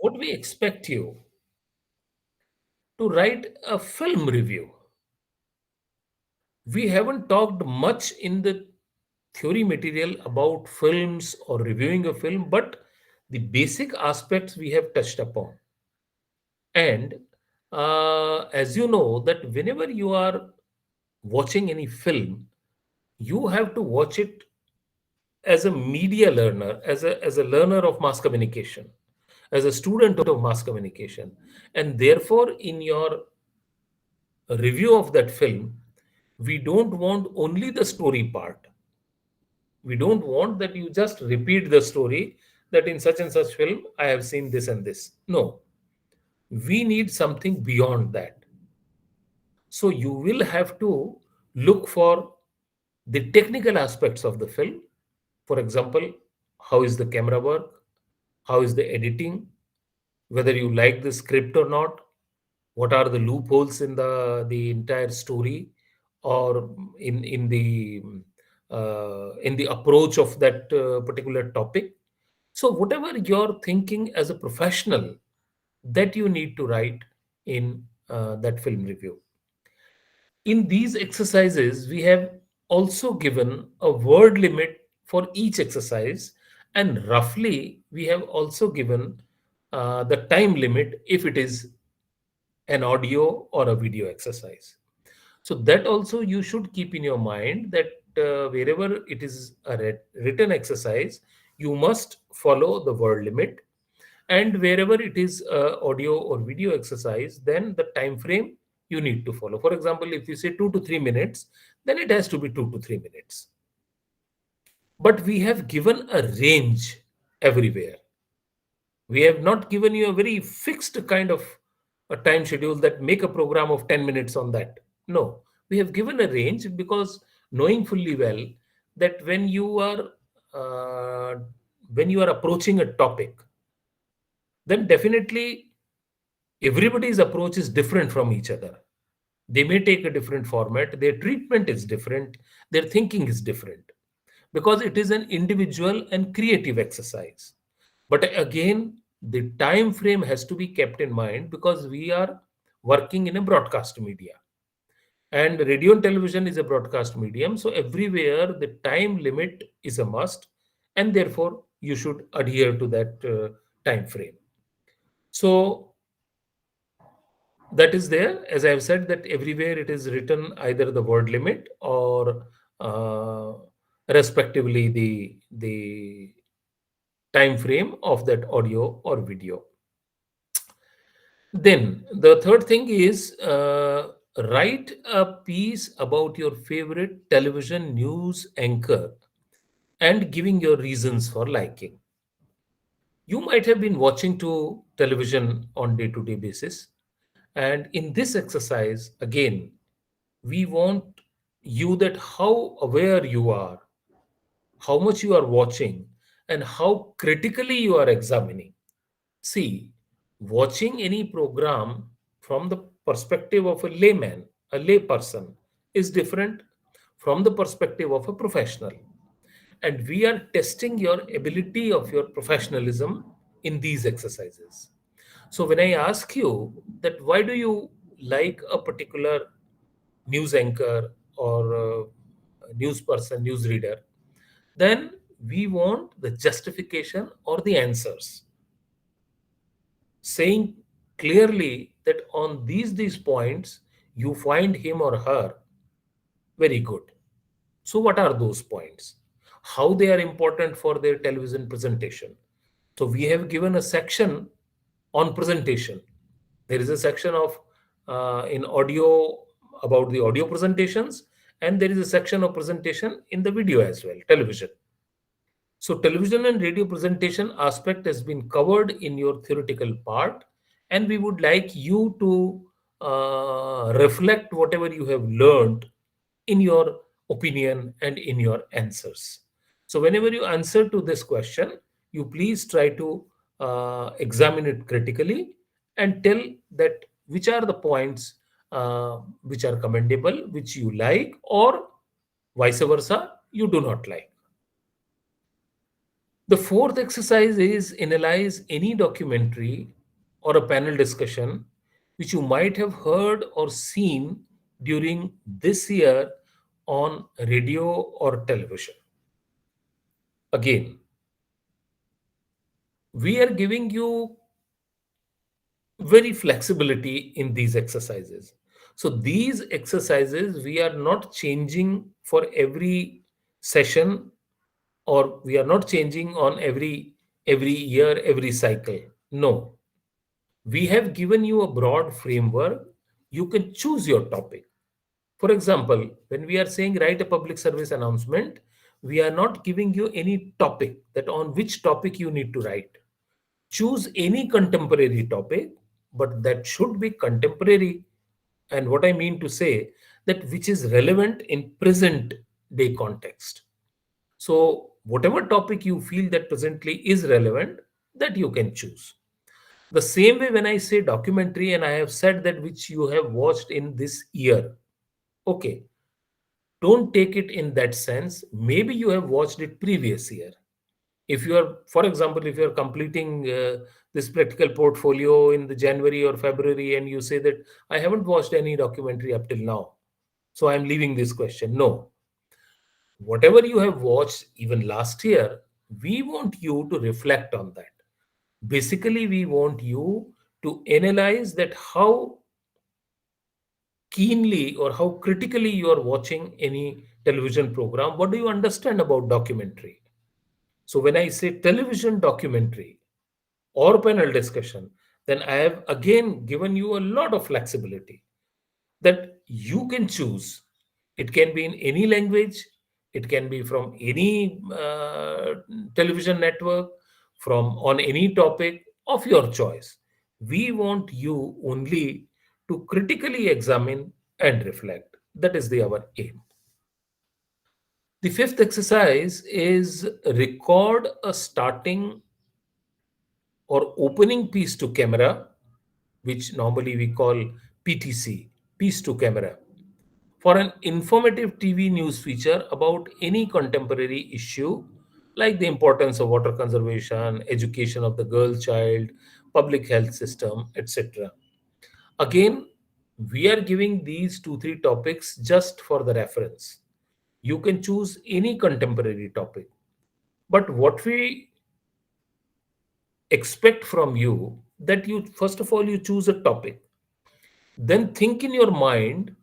what we expect you to write a film review. We haven't talked much in the theory material about films or reviewing a film, but the basic aspects we have touched upon. And as you know, that whenever you are watching any film, you have to watch it as a media learner, as a learner of mass communication, as a student of mass communication. And therefore, in your review of that film, we don't want only the story part. We don't want that you just repeat the story that in such and such film, I have seen this and this. No, we need something beyond that. So you will have to look for the technical aspects of the film. For example, how is the camera work? How is the editing? Whether you like the script or not? What are the loopholes in the entire story, or in the approach of that particular topic? So whatever you're thinking as a professional, that you need to write in that film review. In these exercises, we have also given a word limit for each exercise, and roughly we have also given the time limit if it is an audio or a video exercise. So that also you should keep in your mind that wherever it is a written exercise, you must follow the word limit, and wherever it is audio or video exercise, then the time frame you need to follow. For example, if you say 2 to 3 minutes, then it has to be 2 to 3 minutes. But we have given a range everywhere. We have not given you a very fixed kind of a time schedule that make a program of 10 minutes on that. No, we have given a range because knowing fully well that uh, when you are approaching a topic, then definitely everybody's approach is different from each other. They may take a different format, their treatment is different, their thinking is different, because it is an individual and creative exercise. But again, the time frame has to be kept in mind because we are working in a broadcast media, and radio and television is a broadcast medium. So everywhere the time limit is a must, and therefore you should adhere to that time frame. So that is there, as I have said, that everywhere it is written either the word limit or uh, respectively the time frame of that audio or video. Then the third thing is write a piece about your favorite television news anchor and giving your reasons for liking. You might have been watching to television on day-to-day basis, and in this exercise again we want you that how aware you are, how much you are watching, and how critically you are examining. See, watching any program from the perspective of a layman, a layperson, is different from the perspective of a professional. And we are testing your ability of your professionalism in these exercises. So when I ask you that why do you like a particular news anchor or news person, news reader, then we want the justification or the answers, saying clearly that on these points you find him or her very good. So what are those points? How they are important for their television presentation? So we have given a section on presentation. There is a section of in audio about the audio presentations, and there is a section of presentation in the video as well, television. So television and radio presentation aspect has been covered in your theoretical part, and we would like you to reflect whatever you have learned in your opinion and in your answers. So whenever you answer to this question, you please try to examine it critically and tell that which are the points which are commendable, which you like, or vice versa, you do not like. The fourth exercise is analyze any documentary or a panel discussion which you might have heard or seen during this year on radio or television. Again, we are giving you very flexibility in these exercises. So these exercises we are not changing for every session, or we are not changing on every year, every cycle. No, we have given you a broad framework. You can choose your topic. For example, when we are saying write a public service announcement, we are not giving you any topic that on which topic you need to write. Choose any contemporary topic, but that should be contemporary. And what I mean to say, that which is relevant in present day context. So whatever topic you feel that presently is relevant, that you can choose. The same way when I say documentary and I have said that which you have watched in this year, okay, don't take it in that sense. Maybe you have watched it previous year. If you are, for example, if you are completing this practical portfolio in the January or February and you say that I haven't watched any documentary up till now, so I'm leaving this question. No, whatever you have watched even last year, we want you to reflect on that. Basically, we want you to analyze that how keenly or how critically you are watching any television program. What do you understand about documentary? So when I say television documentary or panel discussion, then I have again given you a lot of flexibility that you can choose. It can be in any language, it can be from any television network, from on any topic of your choice. We want you only to critically examine and reflect. That is our aim. The fifth exercise is record a starting or opening piece to camera, which normally we call PTC, piece to camera, for an informative TV news feature about any contemporary issue like the importance of water conservation, education of the girl child, public health system, etc. Again, we are giving these two, three topics just for the reference. You can choose any contemporary topic. But what we expect from you that you first of all you choose a topic, then think in your mind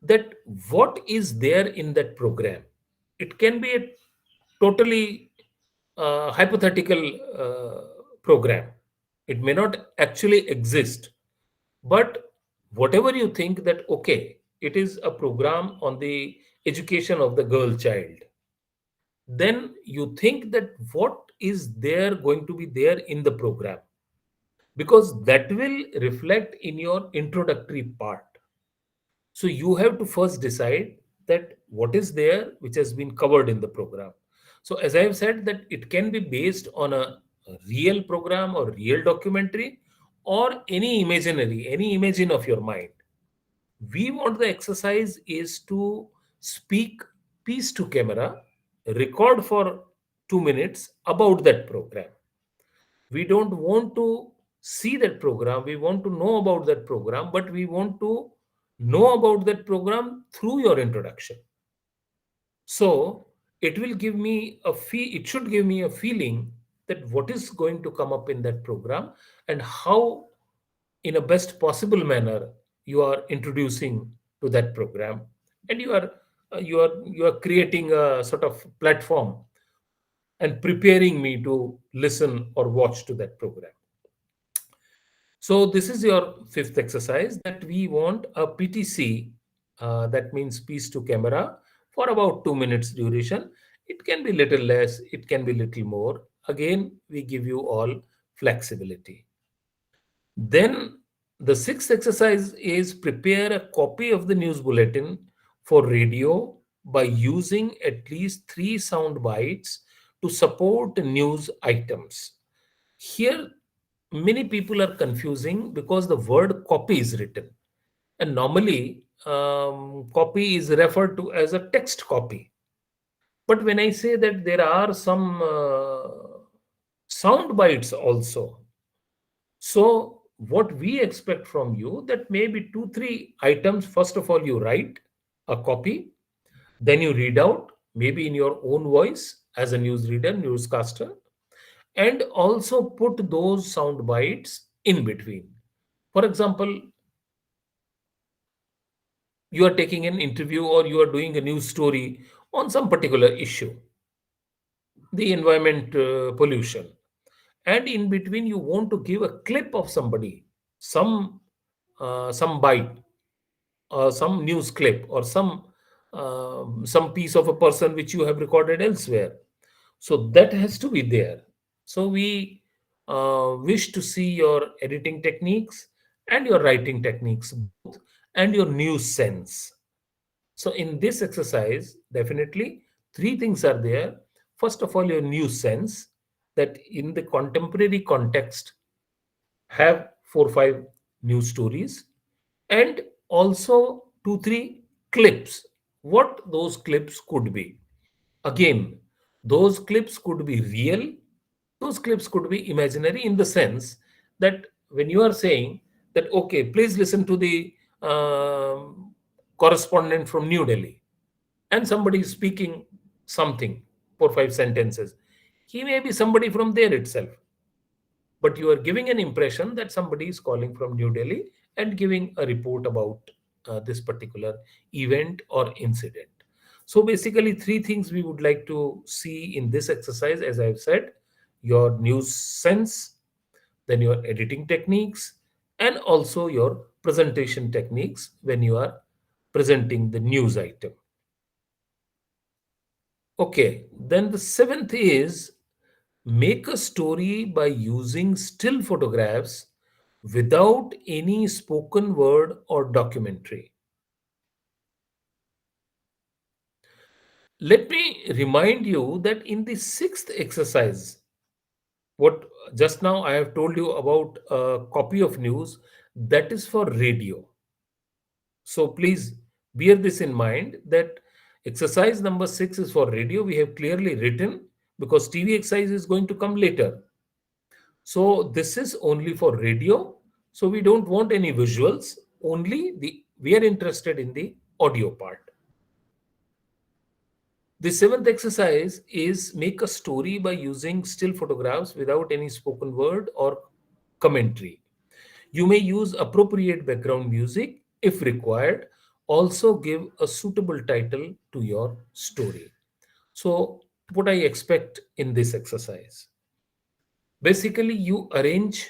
that what is there in that program. It can be a totally hypothetical program. It may not actually exist, but whatever you think that okay, it is a program on the education of the girl child, then you think that what is there going to be there in the program, because that will reflect in your introductory part. So you have to first decide that what is there which has been covered in the program. So as I have said that it can be based on a real program or real documentary or any imaginary, any imagine of your mind. We want the exercise is to speak piece to camera, record for 2 minutes about that program. We don't want to see that program, we want to know about that program, but we want to know about that program through your introduction. So it should give me a feeling that what is going to come up in that program and how in a best possible manner you are introducing to that program, and you are creating a sort of platform and preparing me to listen or watch to that program. So this is your fifth exercise that we want a PTC, that means piece to camera, for about 2 minutes duration. It can be little less, it can be little more. Again, we give you all flexibility. Then the sixth exercise is prepare a copy of the news bulletin for radio by using at least three sound bites to support news items. Here, many people are confusing because the word copy is written. And normally, copy is referred to as a text copy. But when I say that there are some sound bites also. So what we expect from you, that maybe two three items. First of all, you write a copy, then you read out, maybe in your own voice as a newsreader, newscaster, and also put those sound bites in between. For example, you are taking an interview or you are doing a news story on some particular issue, the environment, pollution, and in between you want to give a clip of somebody, some bite, some news clip, or some piece of a person which you have recorded elsewhere. So that has to be there. So we wish to see your editing techniques and your writing techniques both, and your news sense. So in this exercise, definitely three things are there. First of all, your news sense, that in the contemporary context, have four five news stories, and also two three clips. What those clips could be? Again, those clips could be real, those clips could be imaginary, in the sense that when you are saying that, okay, please listen to the correspondent from New Delhi, and somebody is speaking something, four five sentences, he may be somebody from there itself, but you are giving an impression that somebody is calling from New Delhi and giving a report about this particular event or incident. So basically, three things we would like to see in this exercise, as I've said: your news sense, then your editing techniques, and also your presentation techniques when you are presenting the news item. Okay, then the seventh is make a story by using still photographs without any spoken word or documentary. Let me remind you that in the sixth exercise, what just now I have told you about a copy of news, that is for radio. So please bear this in mind, that exercise number 6 is for radio. We have clearly written, because TV exercise is going to come later. So this is only for radio. So we don't want any visuals, only the we are interested in the audio part. The seventh exercise is make a story by using still photographs without any spoken word or commentary. You may use appropriate background music if required. Also give a suitable title to your story. So what I expect in this exercise, basically you arrange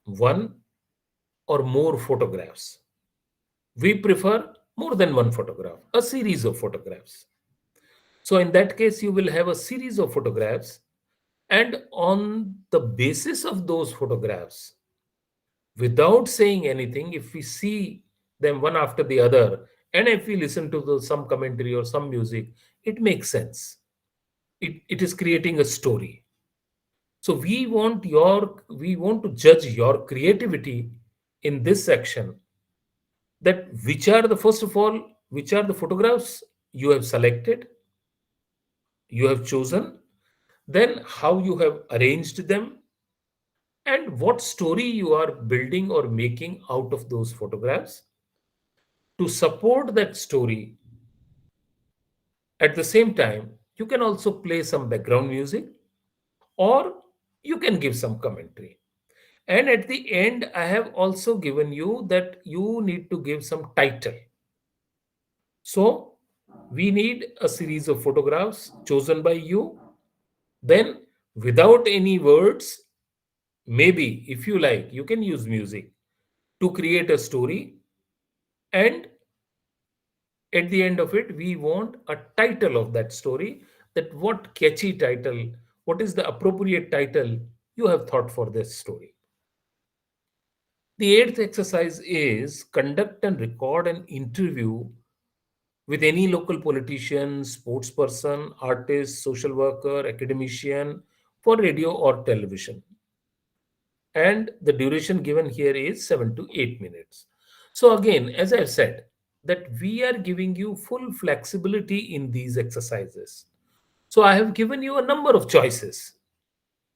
one or more photographs. We prefer more than one photograph, a series of photographs. So, in that case, you will have a series of photographs, and on the basis of those photographs, without saying anything, if we see them one after the other, and if we listen to some commentary or some music, it makes sense. It is creating a story. So we want to judge your creativity in this section, that which are the first of all, which are the photographs you have selected, you have chosen, then how you have arranged them, and what story you are building or making out of those photographs. To support that story, at the same time, you can also play some background music, or you can give some commentary. And at the end, I have also given you that you need to give some title. So we need a series of photographs chosen by you. Then, without any words, maybe if you like, you can use music to create a story. And at the end of it, we want a title of that story. That what catchy title, what is the appropriate title you have thought for this story. The eighth exercise is conduct and record an interview with any local politician, sports person, artist, social worker, academician for radio or television. And the duration given here is 7 to 8 minutes. So again, as I've said, that we are giving you full flexibility in these exercises. So I have given you a number of choices.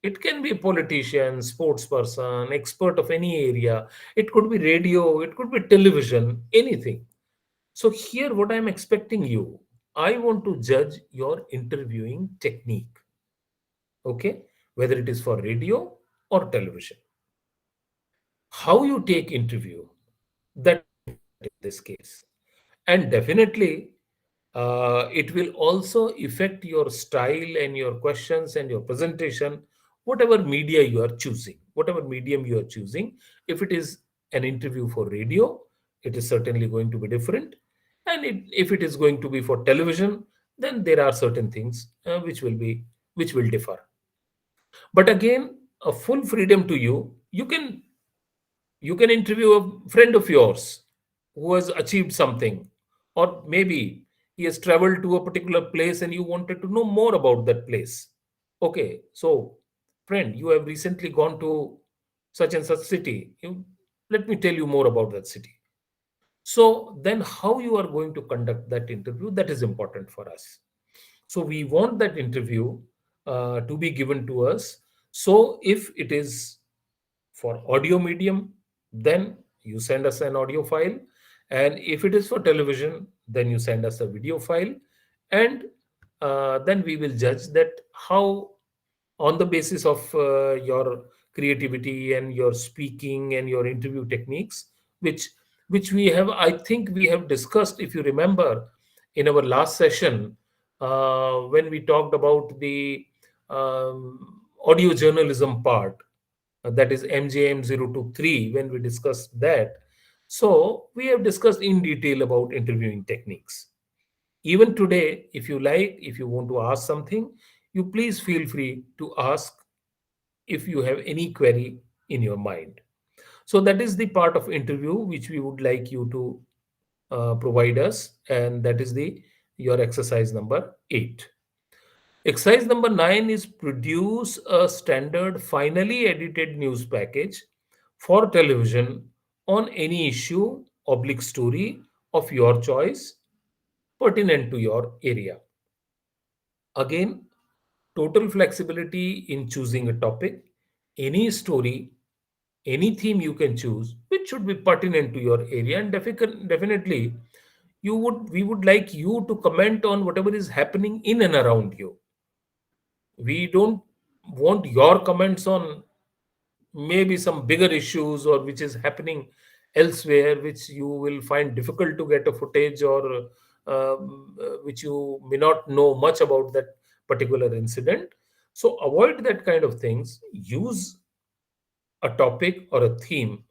It can be a politician, sports person, expert of any area. It could be radio, it could be television, anything. So here, what I'm expecting you, I want to judge your interviewing technique. Okay, whether it is for radio or television, how you take interview, that is important in this case. And definitely, it will also affect your style and your questions and your presentation, whatever media you are choosing, whatever medium you are choosing. If it is an interview for radio, it is certainly going to be different. And if it is going to be for television, then there are certain things which will differ. But again, a full freedom to you. You can interview a friend of yours who has achieved something, or maybe he has traveled to a particular place and you wanted to know more about that place. Okay, so friend, you have recently gone to such and such city. Let me tell you more about that city. So then, how you are going to conduct that interview, that is important for us. So we want that interview to be given to us. So if it is for audio medium, then you send us an audio file. And if it is for television, then you send us a video file. And then we will judge that how, on the basis of your creativity and your speaking and your interview techniques, which we have, I think we have discussed, if you remember, in our last session, when we talked about the audio journalism part, that is MJM 023, when we discussed that. So we have discussed in detail about interviewing techniques. Even today, if you like, if you want to ask something, you please feel free to ask if you have any query in your mind. So that is the part of interview which we would like you to provide us, and that is the your exercise number 8. Exercise number 9 is produce a standard finally edited news package for television on any issue oblique story of your choice pertinent to your area. Again, total flexibility in choosing a topic, any story, any theme you can choose, which should be pertinent to your area. And definitely, we would like you to comment on whatever is happening in and around you. We don't want your comments on maybe some bigger issues or which is happening elsewhere, which you will find difficult to get a footage, or which you may not know much about that particular incident. So avoid that kind of things. Use a topic or a theme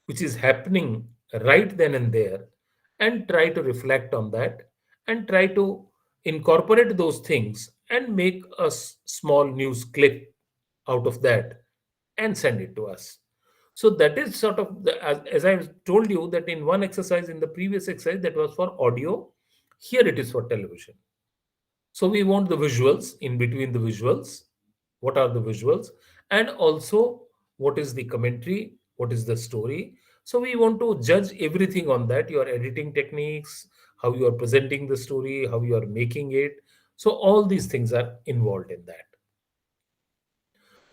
which is happening right then and there, and try to reflect on that, and try to incorporate those things and make a small news clip out of that and send it to us. So that is sort of as I told you, that in one exercise, in the previous exercise, that was for audio. Here it is for television. So we want the visuals, in between the visuals, what are the visuals, and also what is the commentary, what is the story. So we want to judge everything on that, your editing techniques, how you are presenting the story, how you are making it. So all these things are involved in that.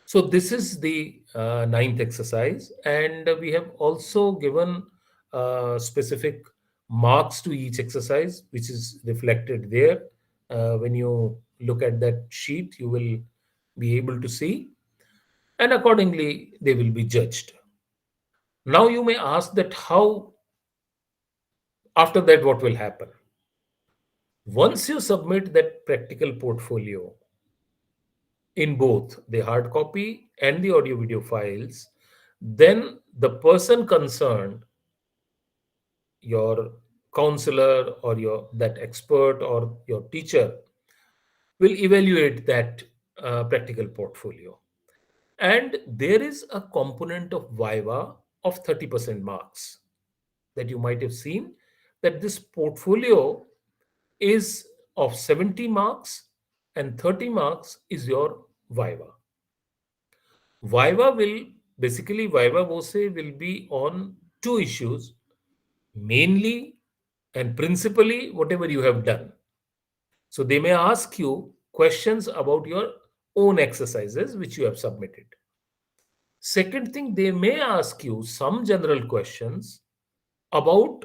So this is the ninth exercise, and we have also given specific marks to each exercise, which is reflected there. When you look at that sheet, you will be able to see, and accordingly they will be judged. Now you may ask that how, after that, what will happen? Once you submit that practical portfolio in both the hard copy and the audio video files, then the person concerned, your counselor or your that expert or your teacher, will evaluate that practical portfolio. And there is a component of viva of 30% marks, that you might have seen, that this portfolio is of 70 marks, and 30 marks is your viva. Viva will basically, Viva Voce will be on two issues, mainly and principally whatever you have done. So they may ask you questions about your own exercises which you have submitted. Second thing, they may ask you some general questions about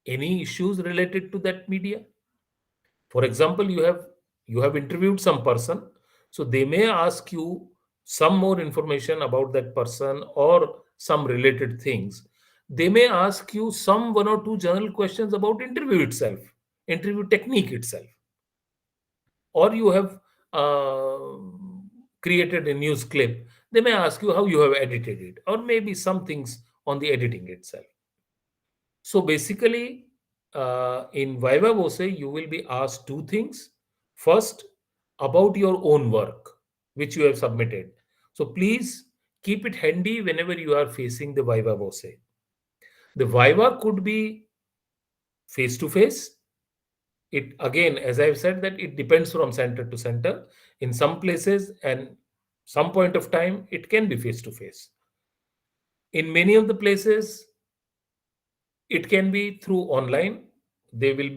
any issues related to that media. For example, you have interviewed some person, so they may ask you some more information about that person or some related things. They may ask you some one or two general questions about interview itself, interview technique itself, or you have uh, created a news clip. They may ask you how you have edited it, or maybe some things on the editing itself. So basically, in Viva Voce, you will be asked two things. First, about your own work, which you have submitted. So please keep it handy whenever you are facing the Viva Voce. The Viva could be face to face. It again, as I've said, that it depends from center to center. In some places and some point of time, it can be face to face. In many of the places, it can be through online. They will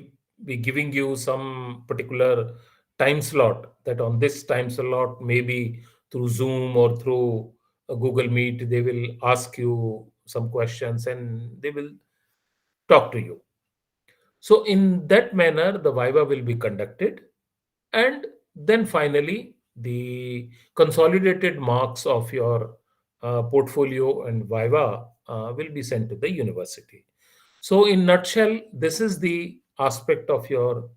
be giving you some particular time slot, that on this time slot, maybe through Zoom or through a Google Meet, they will ask you some questions and they will talk to you. So, in that manner, the Viva will be conducted. And then finally, the consolidated marks of your portfolio and Viva will be sent to the university. So, in nutshell, this is the aspect of your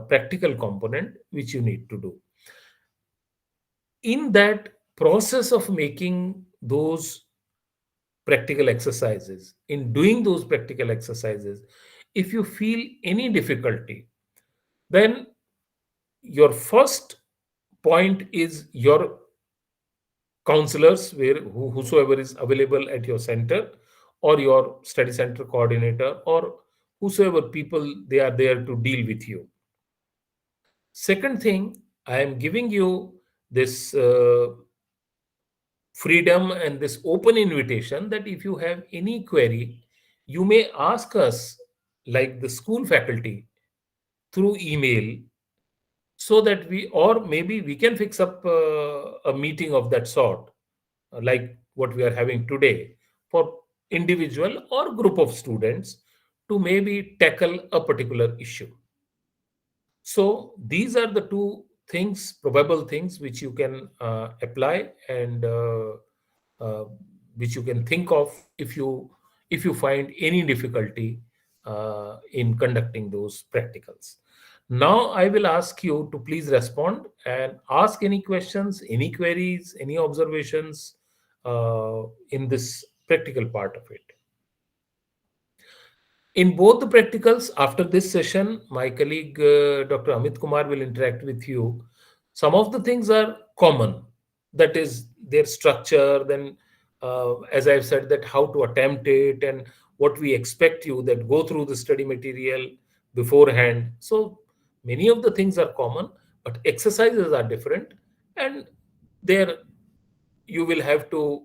practical component which you need to do. In that process of making those practical exercises, in doing those practical exercises, if you feel any difficulty, then your first point is your counselors, whosoever is available at your center, or your study center coordinator, or whosoever people they are there to deal with you. Second thing, I am giving you this freedom and this open invitation that if you have any query, you may ask us, like the school faculty, through email, so that we, or maybe we can fix up a meeting of that sort, like what we are having today, for individual or group of students to maybe tackle a particular issue. So these are the two things, probable things, which you can apply, and uh, which you can think of if you find any difficulty in conducting those practicals. Now I will ask you to please respond and ask any questions, any queries, any observations in this practical part of it. In both the practicals, after this session, my colleague Dr. Amit Kumar will interact with you. Some of the things are common, that is their structure, then as I've said, that how to attempt it and what we expect you that go through the study material beforehand. So many of the things are common, but exercises are different, and there you will have to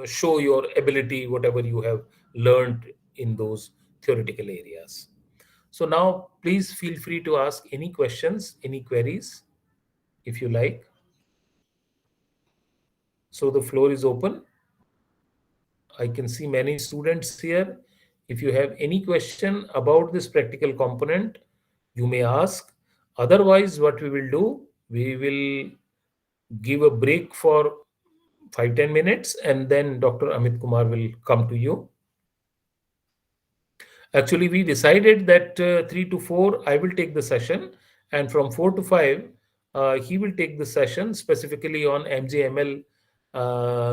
show your ability, whatever you have learned in those theoretical areas. So now, please feel free to ask any questions, any queries, if you like. So the floor is open. I can see many students here. If you have any question about this practical component, you may ask. Otherwise, what we will do, we will give a break for 5-10 minutes, and then Dr. Amit Kumar will come to you. Actually, we decided that 3 to 4, I will take the session, and from 4 to 5, he will take the session specifically on MJML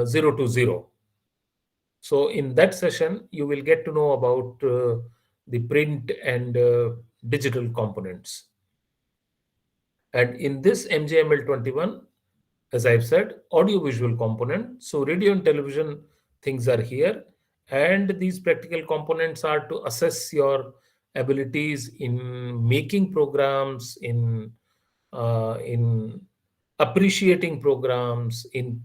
0 to 0. So, in that session, you will get to know about the print and digital components. And in this MJML 21, as I've said, audiovisual component. So radio and television things are here. And these practical components are to assess your abilities in making programs, in appreciating programs, in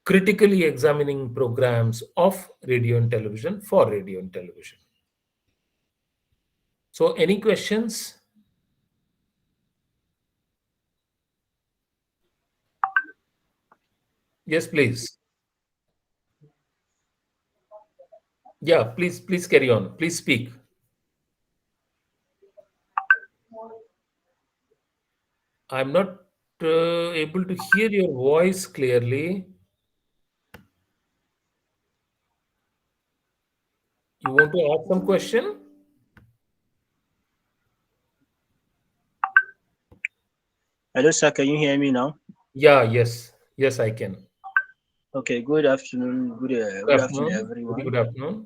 critically examining programs of radio and television for radio and television. So any questions? Yes, please. Yeah, please carry on. Please speak. I'm not able to hear your voice clearly. You want to ask some question? Hello, sir. Can you hear me now? Yeah, yes, I can. Okay. Good afternoon. Good Good afternoon, afternoon. Very everyone. good afternoon.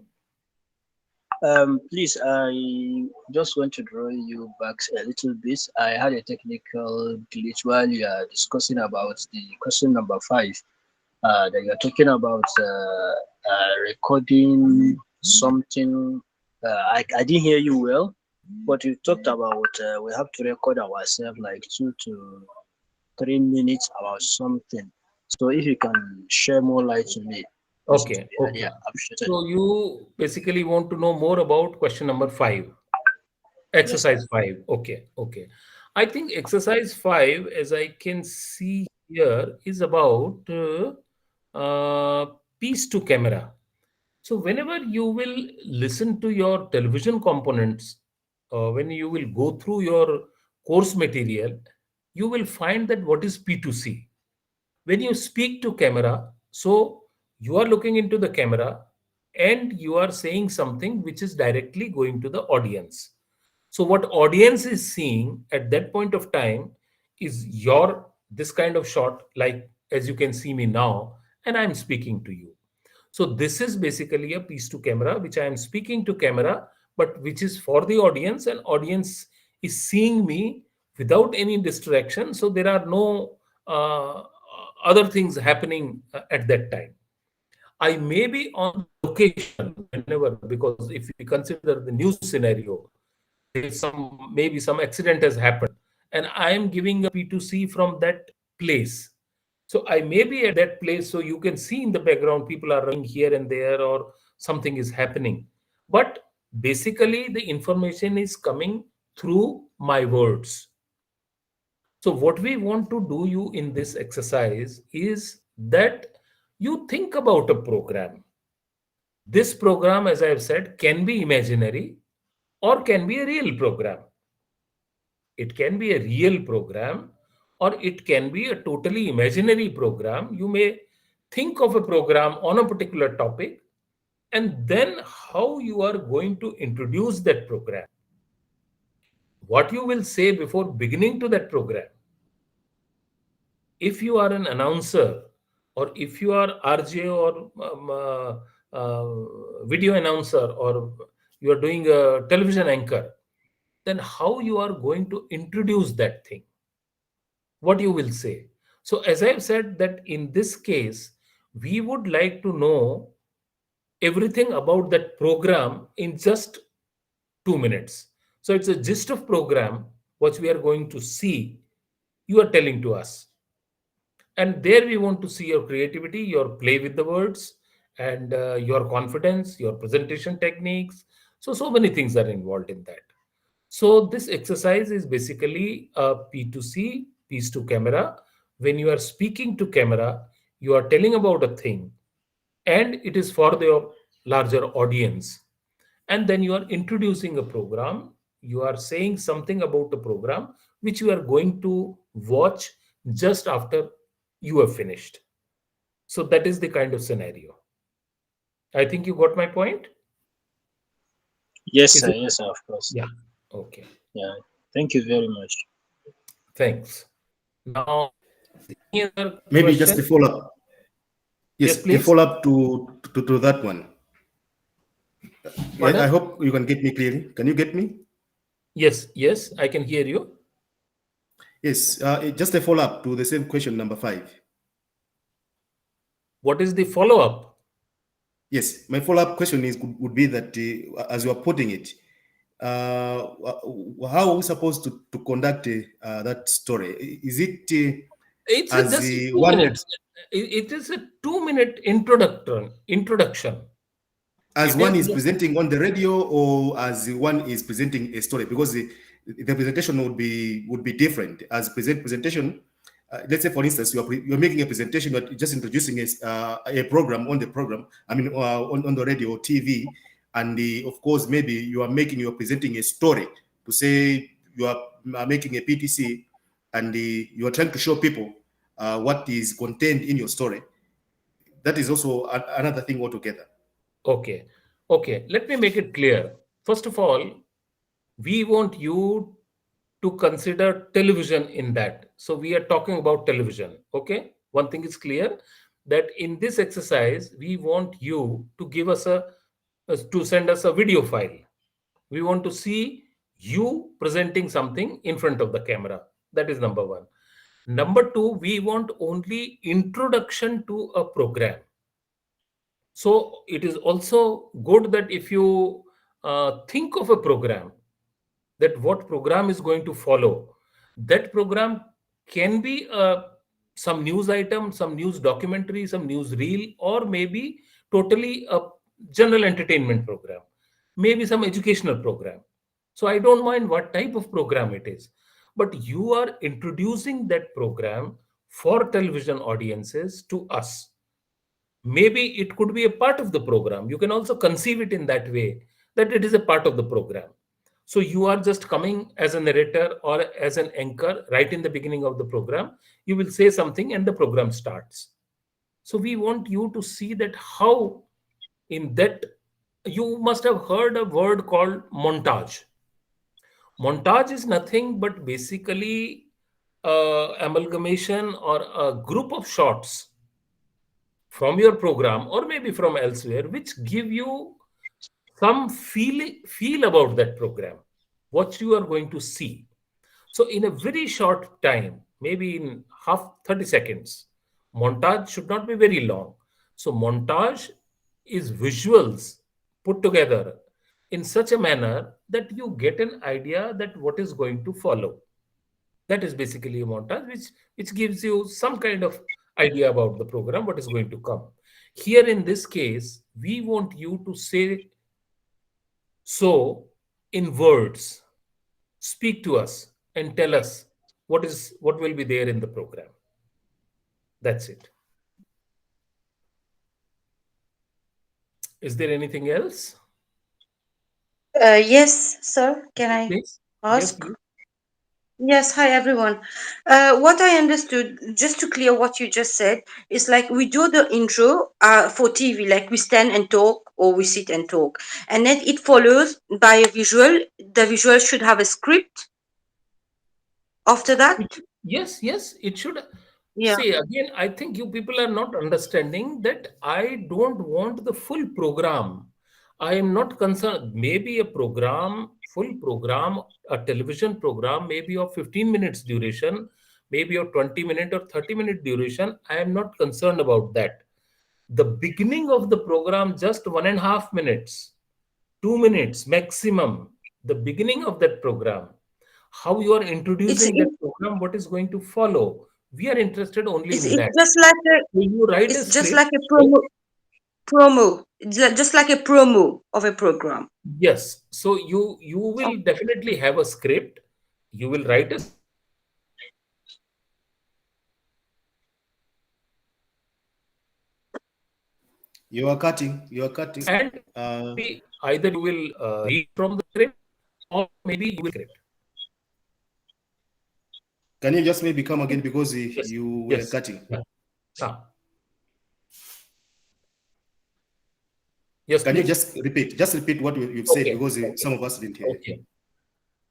Please, I just want to draw you back a little bit. I had a technical glitch while you are discussing about the question number 5. That you're talking about recording something. I didn't hear you well, but you talked about we have to record ourselves like 2 to 3 minutes about something. So if you can share more light to me, this would Okay, be really okay. appreciated. So you basically want to know more about question number 5, Yes, sir. exercise 5. Okay, okay. I think exercise 5, as I can see here, is about piece to camera. So whenever you will listen to your television components, when you will go through your course material, you will find that what is P2C. When you speak to camera, so you are looking into the camera and you are saying something which is directly going to the audience. So what audience is seeing at that point of time is your this kind of shot, like as you can see me now, and I'm speaking to you. So this is basically a piece to camera, which I am speaking to camera, but which is for the audience, and audience is seeing me without any distraction. So there are no other things happening at that time. I may be on the location whenever, because if we consider the news scenario, there is some maybe some accident has happened, and I am giving a P2C from that place. So I may be at that place, so you can see in the background people are running here and there, or something is happening. But basically, the information is coming through my words. So what we want to do you in this exercise is that you think about a program. This program, as I have said, can be imaginary or can be a real program. It can be a real program or it can be a totally imaginary program. You may think of a program on a particular topic and then how you are going to introduce that program. What you will say before beginning to that program. If you are an announcer or if you are RJ or video announcer or you are doing a television anchor, then how you are going to introduce that thing, what you will say. So as I've said that in this case, we would like to know everything about that program in just 2 minutes. So it's a gist of program, what we are going to see, you are telling to us. And there we want to see your creativity, your play with the words, and your confidence, your presentation techniques. So many things are involved in that. So this exercise is basically a P2C, piece to camera. When you are speaking to camera, you are telling about a thing, and it is for the larger audience. And then you are introducing a program. You are saying something about the program which you are going to watch just after you have finished. So that is the kind of scenario. I think you got my point. Yes, Is sir. it? Yes, sir. Of course. Yeah. Okay. Yeah. Thank you very much. Thanks. Now, any other Maybe just a question? follow up. Yes, Yes, a please. follow up to that one. Yeah, I Pardon? hope you can get me clearly. Can you get me? Yes, I can hear you. Yes, just a follow up to the same question number 5. What is the follow up? Yes, my follow up question is would be that as you are putting it, how are we supposed to conduct that story? Is it It's as just two one minutes. It is a 2 minute introduction. Introduction. as It one is is just, presenting on the radio or as one is presenting a story? Because the presentation would be different as presentation. let's say, for instance, you're making a presentation, you're just introducing a program on the program, I mean, on the radio or TV, and of course, maybe you're presenting a story to say you are making a PTC, and you are trying to show people what is contained in your story. That is also another thing altogether. Okay. Okay. Let me make it clear. First of all, we want you to consider television in that. So we are talking about television. Okay. One thing is clear, that in this exercise, we want you to give us to send us a video file. We want to see you presenting something in front of the camera. That is number one. Number two, we want only introduction to a program. So it is also good that if you think of a program, that what program is going to follow, that program can be some news item, some news documentary, some news reel, or maybe totally a general entertainment program, maybe some educational program. So I don't mind what type of program it is, but you are introducing that program for television audiences to us. Maybe it could be a part of the program. You can also conceive it in that way, that it is a part of the program. So you are just coming as a narrator or as an anchor right in the beginning of the program. You will say something and the program starts. So we want you to see that how in that, you must have heard a word called montage. Montage is nothing but basically amalgamation or a group of shots from your program or maybe from elsewhere, which give you some feel about that program, what you are going to see. So in a very short time, maybe in half 30 seconds, montage should not be very long. So montage is visuals put together in such a manner that you get an idea that what is going to follow. That is basically a montage, which gives you some kind of idea about the program, what is going to come. Here in this case, we want you to say so in words. Speak to us and tell us what will be there in the program. That's it. Is there anything else? Yes, sir. Can I Please. Yes, ask? please. Yes, hi everyone. What I understood, just to clear what you just said, is like we do the intro for TV, like we stand and talk or we sit and talk, and then it follows by a visual. The visual should have a script after that. Yes, yes, it should. Yeah. See, again, I think you people are not understanding that I don't want the full program. I am not concerned. Maybe a program, full program, a television program, maybe of 15 minutes duration, maybe of 20-minute or 30-minute duration. I am not concerned about that. The beginning of the program, just 1.5 minutes, 2 minutes maximum, the beginning of that program, how you are It's introducing that program, what is going to follow. We are interested only in it's that. just like a So you write a it's just script. like a promo. It's just like a promo of a program. Yes. So you will definitely have a script. You will write a script. You will have a You are cutting. You are cutting. and Uh, maybe either you will read from the script or maybe you will script. can you just maybe come again Okay. because Yes. you were Yes. cutting? Yeah. Ah. Yes, Can you please. just repeat? Just repeat what you've said Okay. because Okay. some of us didn't hear you. Okay.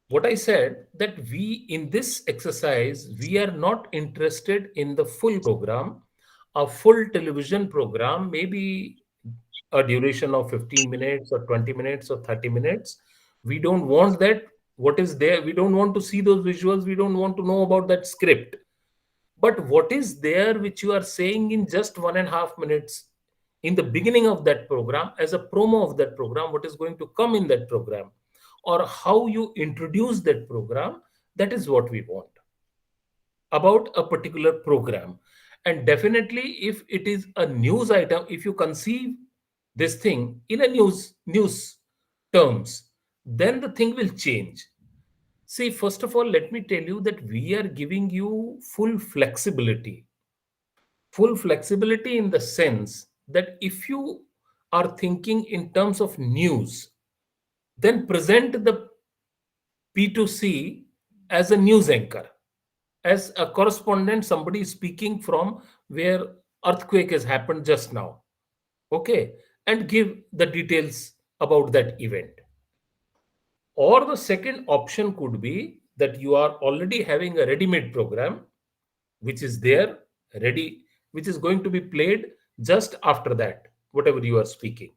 What I said, that we in this exercise, we are not interested in the full program. A full television program, maybe a duration of 15 minutes or 20 minutes or 30 minutes. We don't want that. What is there? We don't want to see those visuals. We don't want to know about that script. But what is there which you are saying in just 1.5 minutes in the beginning of that program, as a promo of that program, what is going to come in that program, or how you introduce that program, that is what we want about a particular program. And definitely, if it is a news item, if you conceive this thing in a news terms, then the thing will change. See, first of all, let me tell you that we are giving you full flexibility. Full flexibility in the sense that if you are thinking in terms of news, then present the P2C as a news anchor, as a correspondent, somebody speaking from where earthquake has happened just now. Okay, and give the details about that event. Or the second option could be that you are already having a ready-made program which is there, ready, which is going to be played just after that, whatever you are speaking.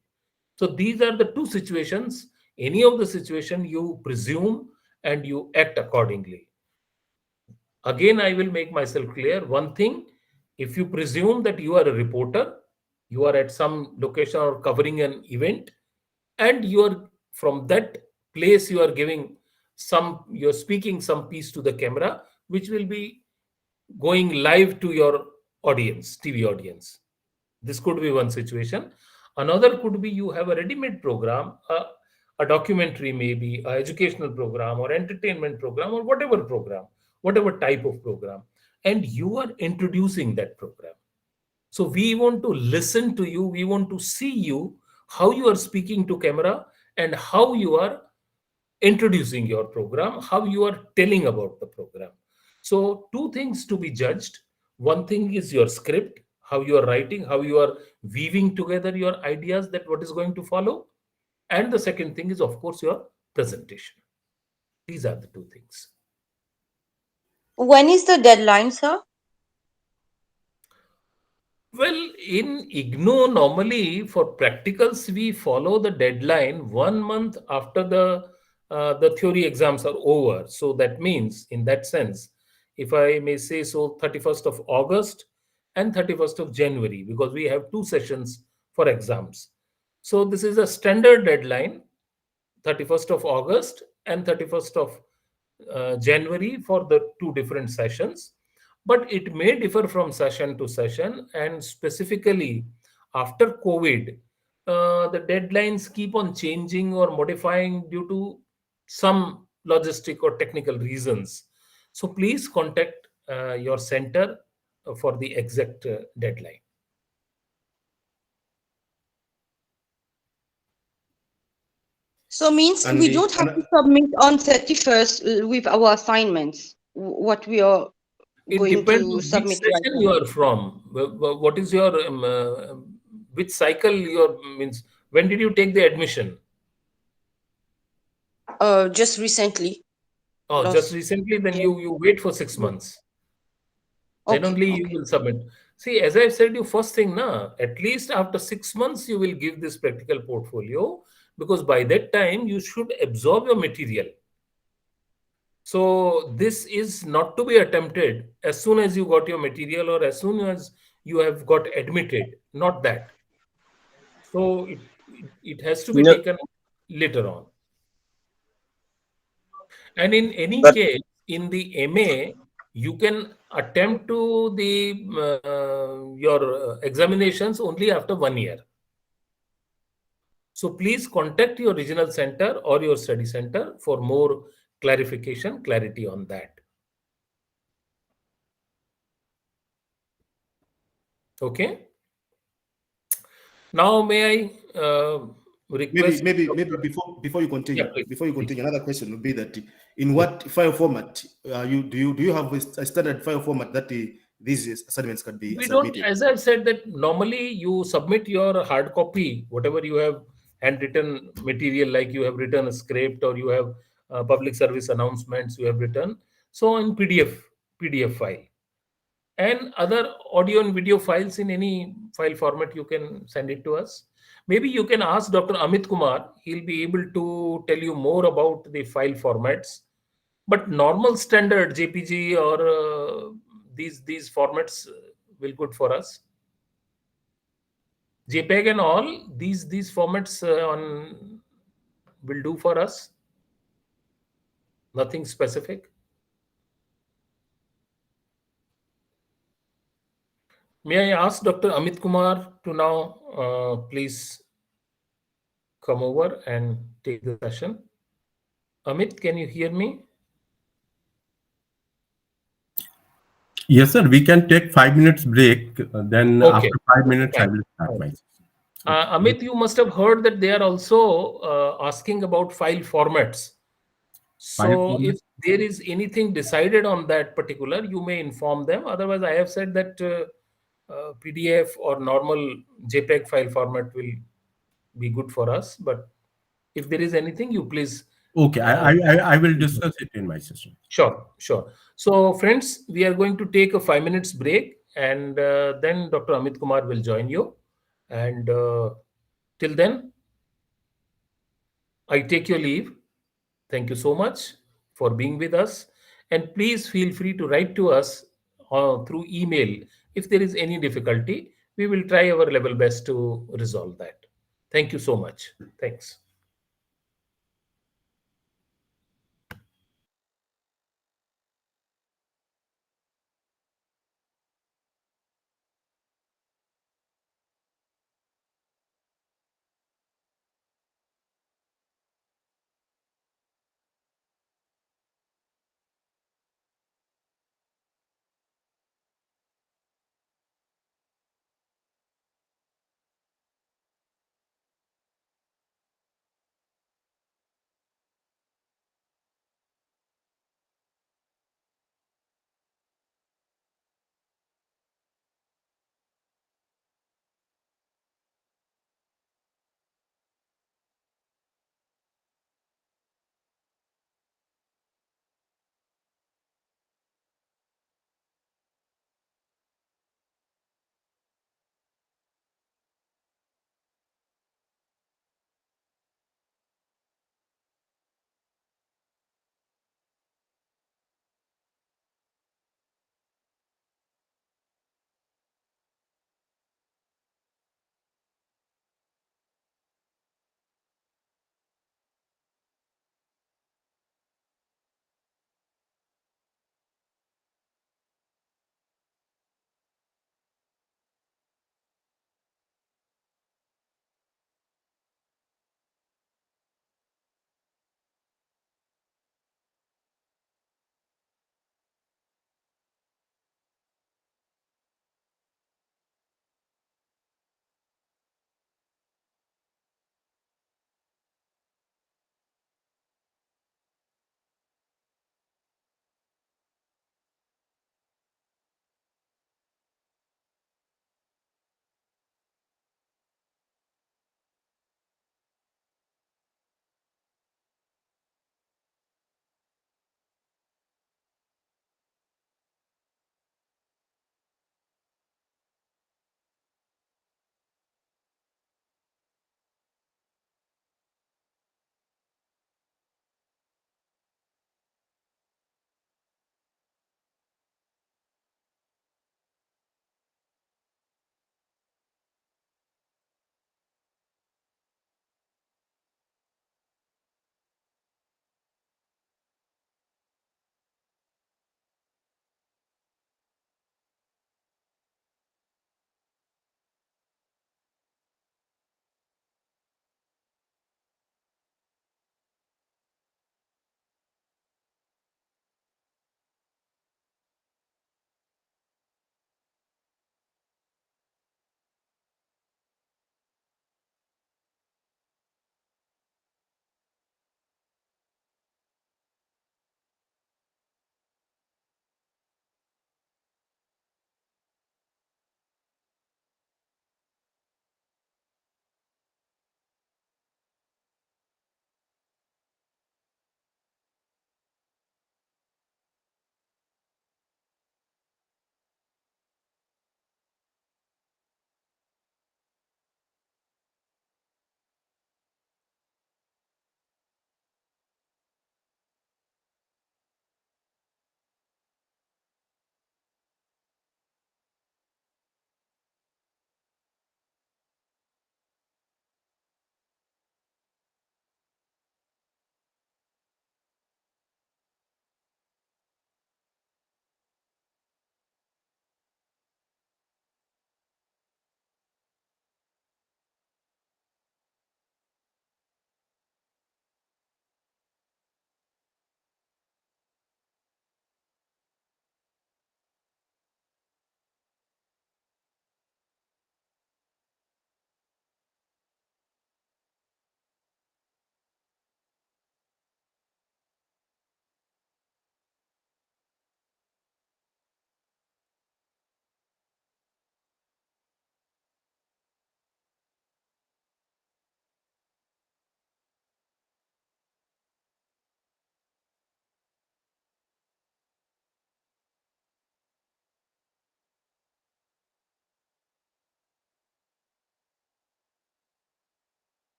So these are the two situations. Any of the situation you presume and you act accordingly. Again, I will make myself clear. One thing, if you presume that you are a reporter, you are at some location or covering an event, and you are from that place, you are giving some, you're speaking some piece to the camera, which will be going live to your audience, TV audience. This could be one situation. Another could be you have a ready-made program, a documentary, maybe a educational program or entertainment program or whatever program, whatever type of program, and you are introducing that program. So we want to listen to you. We want to see you, how you are speaking to camera and how you are introducing your program, how you are telling about the program. So, two things to be judged. One thing is your script, how you are writing, how you are weaving together your ideas, that what is going to follow. And the second thing is, of course, your presentation. These are the two things. When is the deadline, sir? Well, in IGNO, normally for practicals, we follow the deadline 1 month after the theory exams are over. So that means, in that sense, if I may say so, 31st of August and 31st of January, because we have two sessions for exams. So this is a standard deadline, 31st of August and 31st of January for the two different sessions, but it may differ from session to session. And specifically after COVID, the deadlines keep on changing or modifying due to some logistic or technical reasons. So please contact your center for the exact deadline. So means And we the don't have and to submit on 31st with our assignments, what we are It going depends to on which submit right session now. you are from. What is your which cycle your means? When did you take the admission? Just recently, Oh, just last recently. Then year. you wait for 6 months. Then Okay, only you okay. will submit. See, as I've said you first thing, na, at least after 6 months you will give this practical portfolio, because by that time you should absorb your material. So this is not to be attempted as soon as you got your material or as soon as you have got admitted. Not that. So it has to be No, taken later on. And in any but case, in the MA, you can attempt to the your examinations only after 1 year. So please contact your regional center or your study center for more clarification, clarity on that. Okay. Now, may I maybe request maybe Dr. before you Yeah, continue, please, please. another question would be that in Yeah. what file format you do you have a standard file format that these assignments can be We don't, submitted? as I've said, that normally you submit your hard copy, whatever you have handwritten material, like you have written a script or you have public service announcements you have written. So in PDF file and other audio and video files in any file format, you can send it to us. Maybe you can ask Dr. Amit Kumar. He'll be able to tell you more about the file formats. But normal standard JPG or these formats will good for us. JPEG and all these formats on will do for us. Nothing specific. May I ask Dr. Amit Kumar to now please come over and take the session? Amit, can you hear me? Yes, sir. We can take 5 minutes break. Then Okay, after five okay, minutes, I fine. will start Fine. my session. Okay. Amit, you must have heard that they are also asking about file formats. File So format. if there is anything decided on that particular, you may inform them. Otherwise, I have said that PDF or normal JPEG file format will be good for us. But if there is anything, you please. Okay. Uh, I will discuss it in my session. sure, sure. So, friends, we are going to take a 5 minutes break, and then Dr. Amit Kumar will join you. And till then, I take your leave. Thank you so much for being with us. And please feel free to write to us through email if there is any difficulty. We will try our level best to resolve that. Thank you so much. Thanks.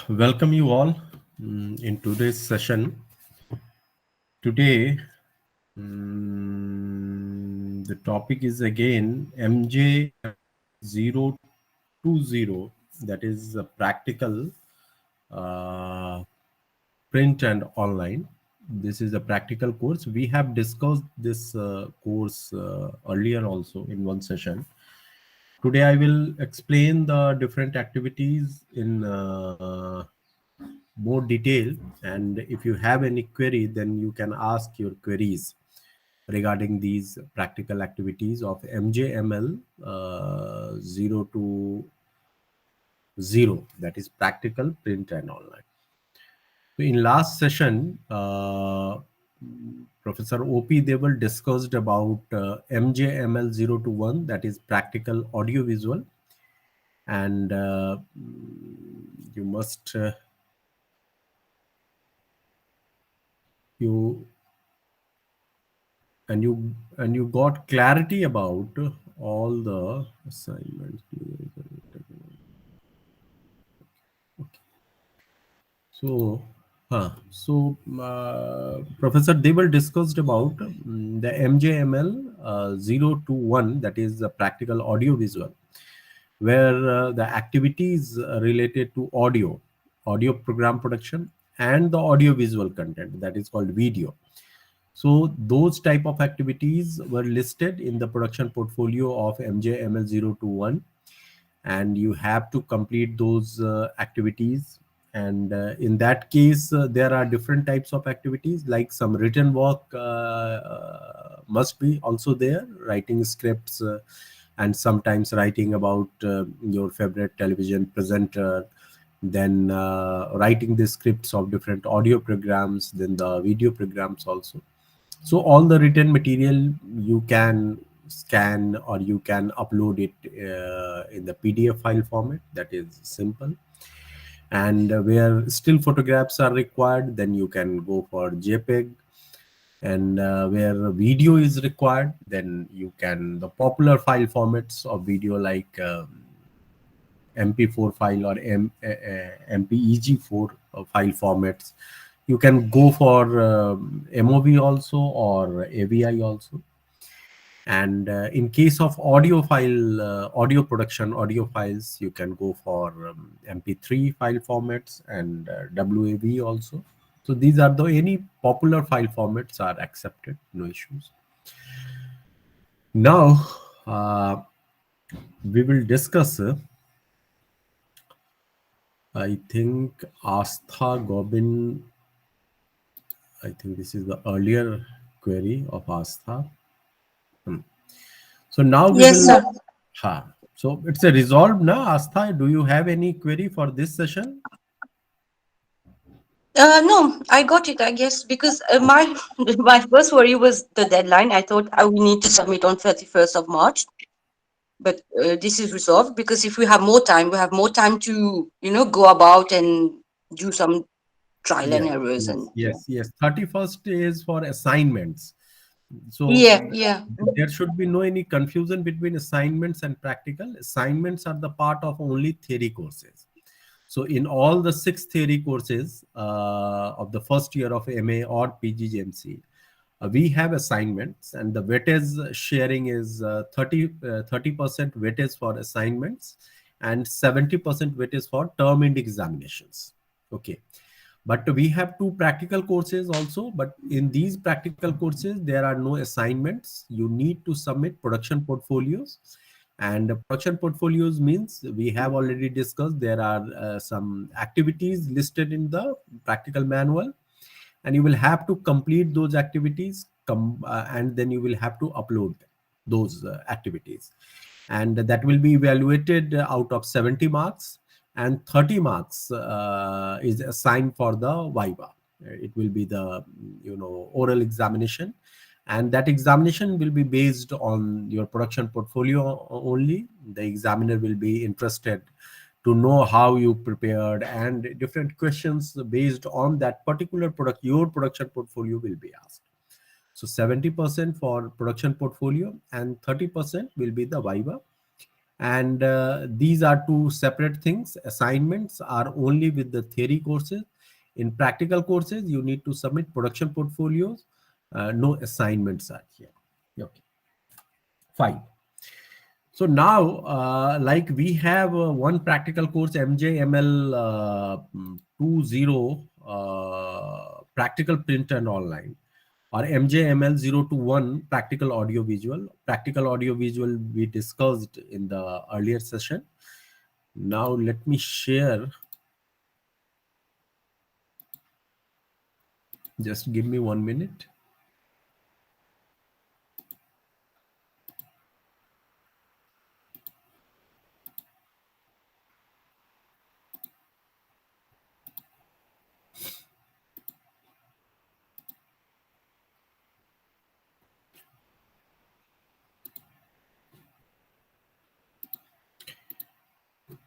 Welcome you all in today's session. Today, the topic is again MJ020, that is practical uh, print and online. This is a practical course. We have discussed this course earlier also in one session. Today, I will explain the different activities in more detail. And if you have any query, then you can ask your queries regarding these practical activities of MJML 0 to 0, that is practical print and online. So in last session, Professor OP Deval discussed about MJML 0 to 1, that is practical audiovisual. And you must you and you got clarity about all the assignments. Okay. Professor Deval discussed about the MJML 0 to 1, that is the practical audiovisual, where the activities related to audio program production, and the audiovisual content, that is called video. So those type of activities were listed in the production portfolio of MJML 0 to 1, and you have to complete those activities. And in that case, there are different types of activities, like some written work must be also there, writing scripts, and sometimes writing about your favorite television presenter, then writing the scripts of different audio programs, then the video programs also. So all the written material you can scan, or you can upload it in the PDF file format, that is simple. And where still photographs are required, then you can go for JPEG. And where video is required, then you can, the popular file formats of video, like MP4 file or MPEG4 file formats. You can go for MOV also, or AVI also. And in case of audio file, audio production, audio files, you can go for MP3 file formats, and WAV also. So these are the any popular file formats are accepted, no issues. Now we will discuss I think Astha Gobin. I think this is the earlier query of Astha. So now we Yes, will. sir. So it's a resolved now, Astha. Do you have any query for this session? No, I got it, I guess, because my my first worry was the deadline. I thought I would need to submit on 31st of March, but this is resolved, because if we have more time, we have more time to, go about and do some trial and Yes, errors, yes, and yeah. yes, yes. 31st is for assignments. So Yeah, yeah. there should be no any confusion between assignments and practical. Assignments are the part of only theory courses. So in all the 6 theory courses of the first year of MA or PGJMC, we have assignments, and the weightage sharing is 30% weightage for assignments, and 70% weightage for term end examinations. Okay. But we have 2 practical courses also. But in these practical courses, there are no assignments. You need to submit production portfolios. And production portfolios means, we have already discussed, there are some activities listed in the practical manual, and you will have to complete those activities, and then you will have to upload those activities. And that will be evaluated out of 70 marks, and 30 marks is assigned for the viva. It will be the oral examination, and that examination will be based on your production portfolio only. The examiner will be interested to know how you prepared, and different questions based on that particular product, your production portfolio, will be asked. So 70% for production portfolio, and 30% will be the viva. And these are two separate things. Assignments are only with the theory courses. In practical courses, you need to submit production portfolios. No assignments are here. Okay, fine. So now, like we have one practical course, MJML 20, practical print and online, or MJML 0 to 1, practical audio visual. Practical audio visual we discussed in the earlier session. Now let me share. Just give me 1 minute.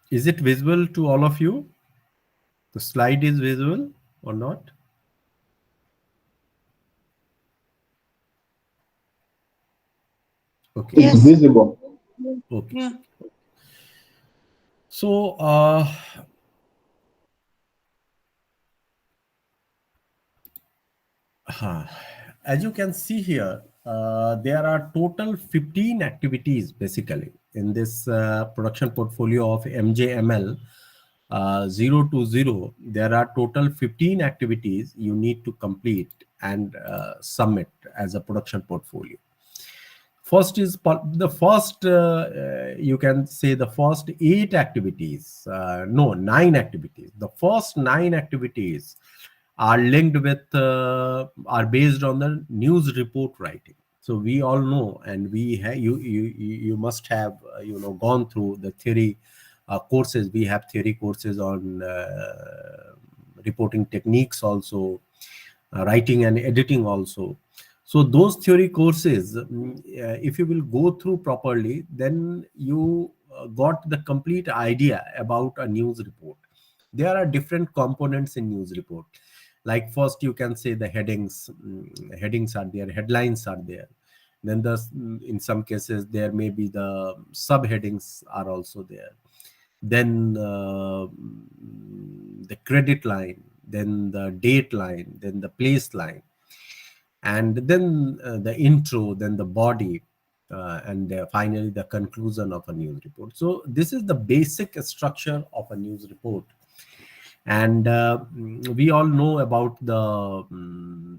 Is it visible to all of you? The slide is visible or not? Okay. Yes. It's visible. Okay. Yeah. So, as you can see here, there are total 15 activities basically in this production portfolio of MJML 0 to 0. There are total 15 activities you need to complete and submit as a production portfolio. First is the first, you can say the first 8 activities, no, 9 activities. The first 9 activities are linked with, are based on the news report writing. So we all know, and you must have, gone through the theory courses. We have theory courses on reporting techniques also, writing and editing also. So those theory courses, if you will go through properly, then you got the complete idea about a news report. There are different components in news report. Like first, you can say the headings. Headings are there, headlines are there. Then in some cases, there may be the subheadings are also there. Then the credit line, then the date line, then the place line, and then the intro, then the body, and finally the conclusion of a news report. So this is the basic structure of a news report. And we all know about the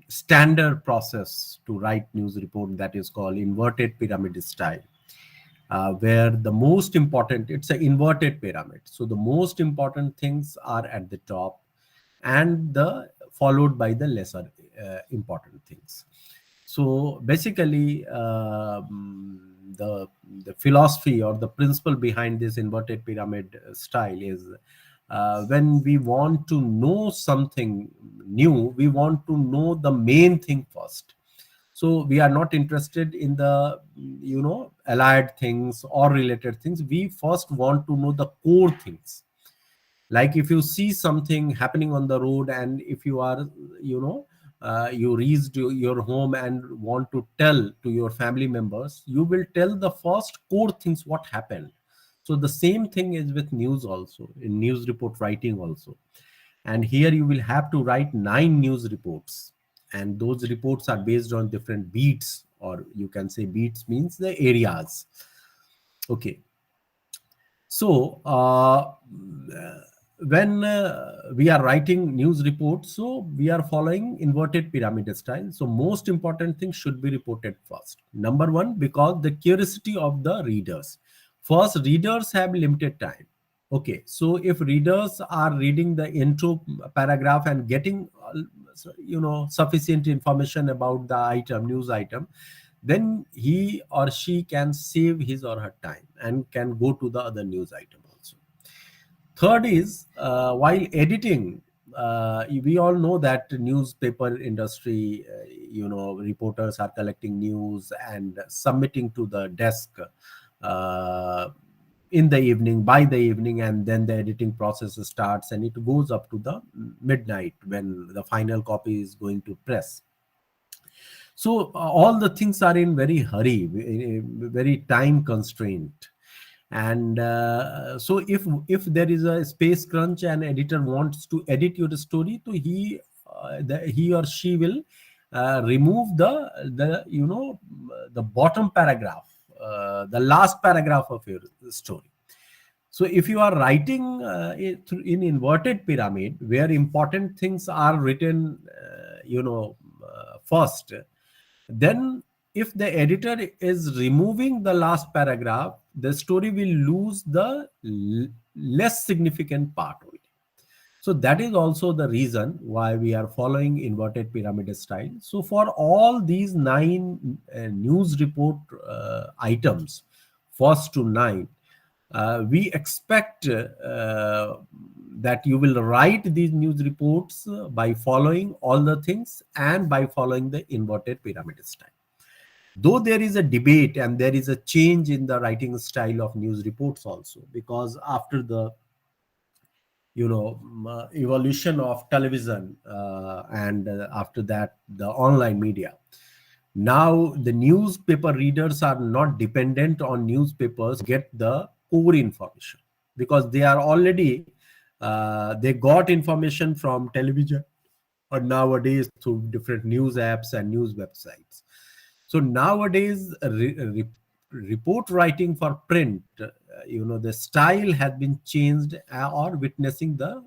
standard process to write news report, that is called inverted pyramid style, where the most important, it's an inverted pyramid. So the most important things are at the top, and followed by the lesser important things. So basically, the philosophy or the principle behind this inverted pyramid style is, when we want to know something new, we want to know the main thing first. So we are not interested in the allied things or related things. We first want to know the core things. Like if you see something happening on the road, and if you are you reached your home and want to tell to your family members, you will tell the first core things what happened. So the same thing is with news also, in news report writing also. And here you will have to write 9 news reports, and those reports are based on different beats, or you can say beats means the areas. Okay. So when we are writing news reports, so we are following inverted pyramid style. So most important things should be reported first. Number one, because the curiosity of the readers. First, readers have limited time. Okay, so if readers are reading the intro paragraph and getting sufficient information about the item, news item, then he or she can save his or her time and can go to the other news item also. Third is, while editing, we all know that newspaper industry, reporters are collecting news and submitting to the desk in the evening, by the evening, and then the editing process starts, and it goes up to the midnight when the final copy is going to press. So all the things are in very hurry, very time constraint. And so if there is a space crunch and editor wants to edit your story, so he or she will remove the bottom paragraph, the last paragraph of your story. So if you are writing in inverted pyramid, where important things are written first, then if the editor is removing the last paragraph, the story will lose the less significant part of it. So that is also the reason why we are following inverted pyramid style. So for all these 9 news report items, first to 9, we expect that you will write these news reports by following all the things and by following the inverted pyramid style. Though there is a debate and there is a change in the writing style of news reports also, because after the evolution of television and after that the online media, now the newspaper readers are not dependent on newspapers to get the core information, because they are already they got information from television or nowadays through different news apps and news websites. So nowadays report writing for print, the style has been changed or witnessing the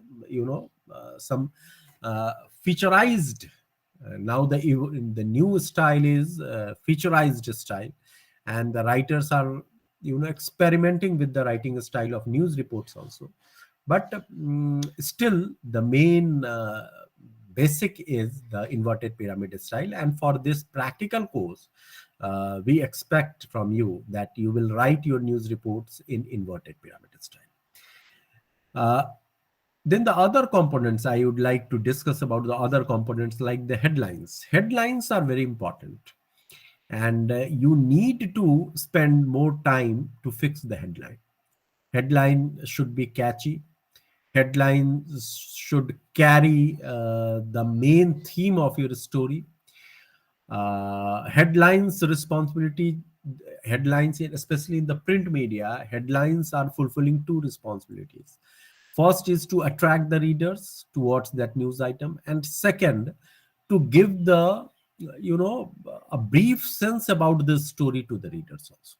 some featurized. Now the new style is featurized style, and the writers are experimenting with the writing style of news reports also. But still the main basic is the inverted pyramid style. And for this practical course, we expect from you that you will write your news reports in inverted pyramid style. Then the other components I would like to discuss about, the other components like the headlines. Headlines are very important, and you need to spend more time to fix the headline. Headline should be catchy. Headlines should carry the main theme of your story. Headlines responsibility, headlines, especially in the print media, headlines are fulfilling 2 responsibilities. First is to attract the readers towards that news item, and second, to give the a brief sense about this story to the readers also.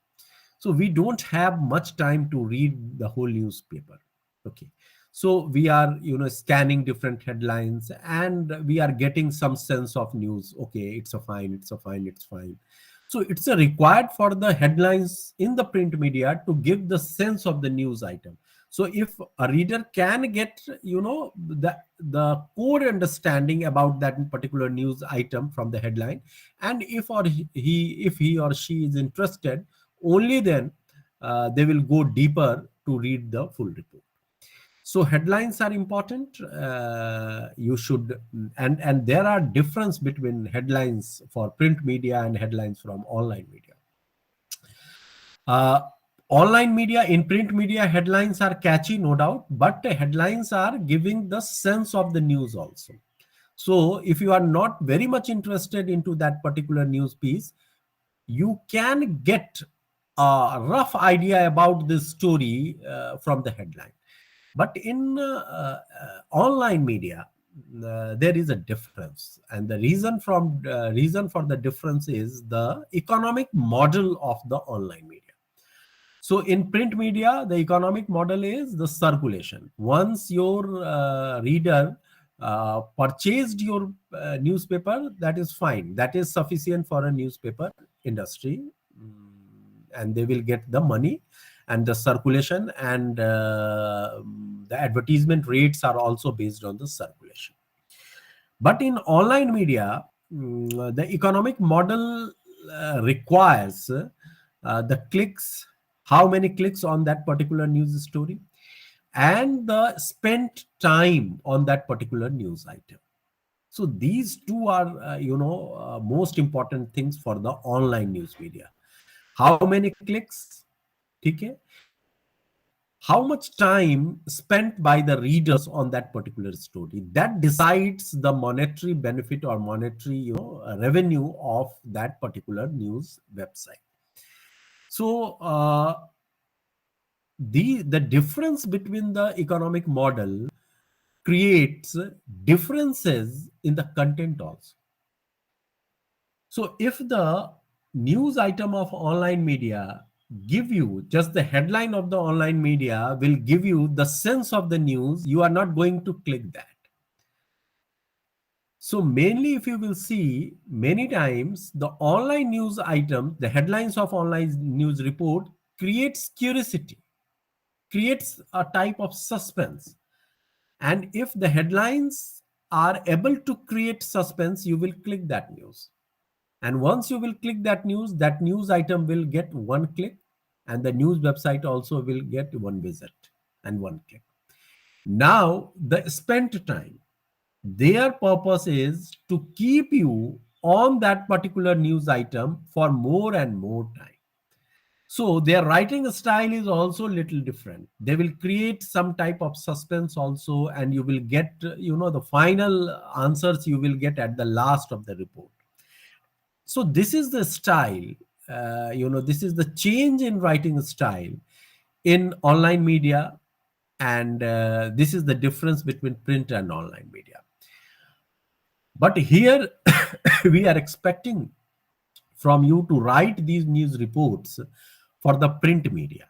So we don't have much time to read the whole newspaper. Okay, so we are scanning different headlines and we are getting some sense of news. Okay, it's a fine, it's a fine, it's fine. So it's a required for the headlines in the print media to give the sense of the news item. So if a reader can get the core understanding about that particular news item from the headline, and if he or she is interested, only then they will go deeper to read the full report. So headlines are important. You should, and there are difference between headlines for print media and headlines from online media. Online media, in print media, headlines are catchy, no doubt, but the headlines are giving the sense of the news also. So if you are not very much interested into that particular news piece, you can get a rough idea about this story from the headline. But in online media, there is a difference, and the reason for the difference is the economic model of the online media. So in print media, the economic model is the circulation. Once your reader purchased your newspaper, that is fine. That is sufficient for a newspaper industry, and they will get the money and the circulation, and the advertisement rates are also based on the circulation. But in online media, the economic model requires the clicks, how many clicks on that particular news story, and the spent time on that particular news item. So these two are most important things for the online news media. How many clicks, okay? How much time spent by the readers on that particular story, that decides the monetary benefit or monetary revenue of that particular news website. So the difference between the economic model creates differences in the content also. So if the news item of online media give you just the headline of the online media will give you the sense of the news, you are not going to click that. So mainly if you will see many times the online news item, the headlines of online news report creates curiosity, creates a type of suspense. And if the headlines are able to create suspense, you will click that news. And once you will click that news item will get one click, and the news website also will get one visit and one click. Now, the spent time, their purpose is to keep you on that particular news item for more and more time. So their writing style is also a little different. They will create some type of suspense also, and you will get, the final answers you will get at the last of the report. So this is the style, this is the change in writing style in online media, and this is the difference between print and online media. But here we are expecting from you to write these news reports for the print media.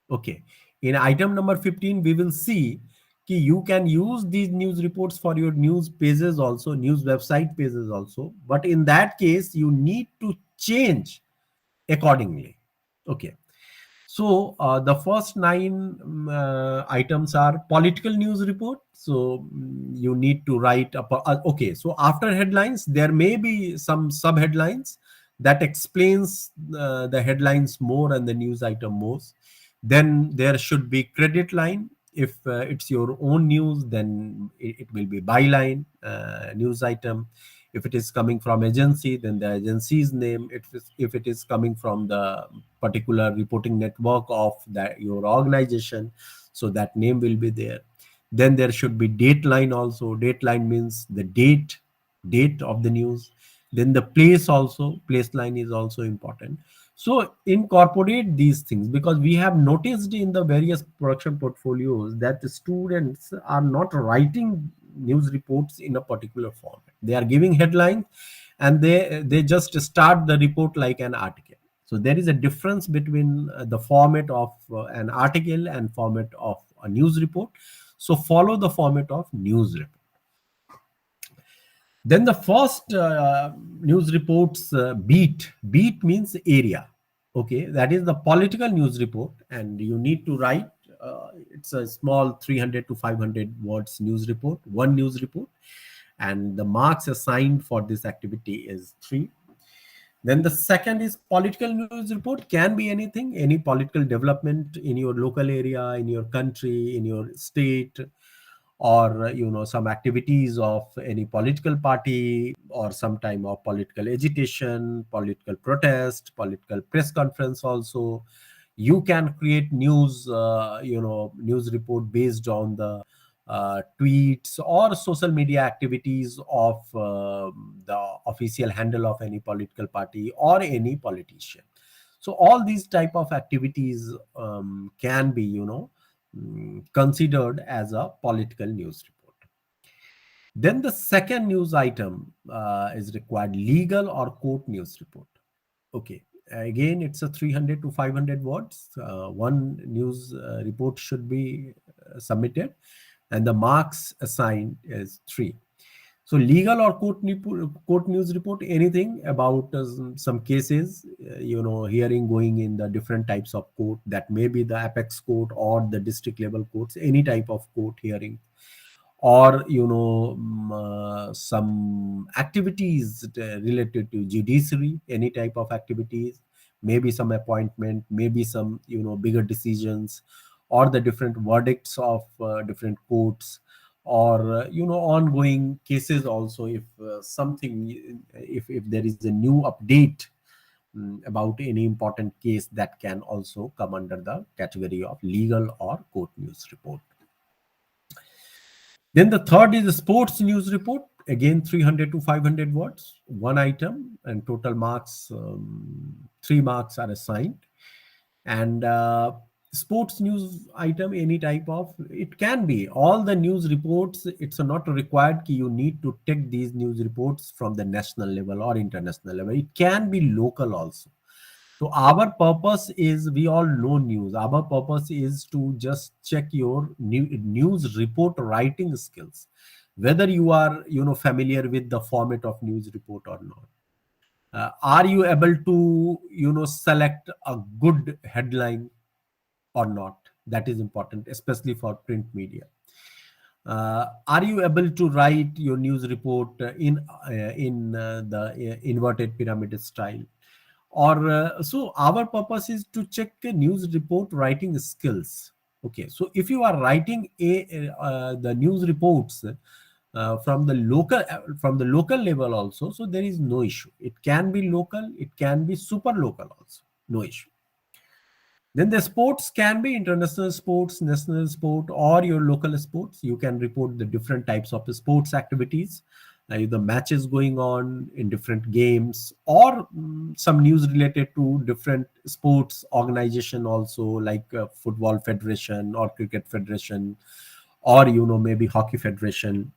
Okay. In item number 15, we will see that you can use these news reports for your news pages also, news website pages also. But in that case, you need to change accordingly. Okay. So the first nine items are political news report. So you need to write okay. So after headlines, there may be some sub headlines that explains the headlines more and the news item more. Then there should be credit line. If it's your own news, then it will be byline news item. If it is coming from agency, then the agency's name. If it is coming from the particular reporting network of your organization, so that name will be there. Then there should be date line also. Date line means the date of the news. Then the place also, place line is also important. So incorporate these things, because we have noticed in the various production portfolios that the students are not writing news reports in a particular format. They are giving headlines and they just start the report like an article. So there is a difference between the format of an article and format of a news report. So follow the format of news report. Then the first news reports beat means area. Okay, that is the political news report, and you need to write. It's a small 300 to 500 words news report, one news report, and the marks assigned for this activity is 3. Then the second is political news report. Can be anything, any political development in your local area, in your country, in your state, or some activities of any political party, or some time of political agitation, political protest, political press conference also. You can create news news report based on the tweets or social media activities of the official handle of any political party or any politician. So all these type of activities can be considered as a political news report. Then the second news item is required, legal or court news report. Okay, again it's a 300 to 500 words. One news report should be submitted, and the marks assigned is 3. So legal or court news report, anything about some cases, hearing going in the different types of court. That may be the apex court or the district level courts, any type of court hearing, or some activities related to judiciary, any type of activities, maybe some appointment, maybe some bigger decisions, or the different verdicts of different courts, or ongoing cases also. If something, if there is a new update about any important case, that can also come under the category of legal or court news report. Then the third is the sports news report. Again, 300 to 500 words, one item, and total marks, 3 marks are assigned. And sports news item, any type of, it can be all the news reports. It's not required ki you need to take these news reports from the national level or international level. It can be local also. So our purpose is, we all know news. Our purpose is to just check your news report writing skills, whether you are familiar with the format of news report or not. Are you able to select a good headline or not? That is important, especially for print media. Are you able to write your news report in the inverted pyramid style? Or so our purpose is to check news report writing skills. Okay, so if you are writing the news reports from the local level also, so there is no issue. It can be local, it can be super local also, no issue. Then the sports can be international sports, national sport, or your local sports. You can report the different types of sports activities, the matches going on in different games, or some news related to different sports organization also, like football federation or cricket federation, or maybe hockey federation,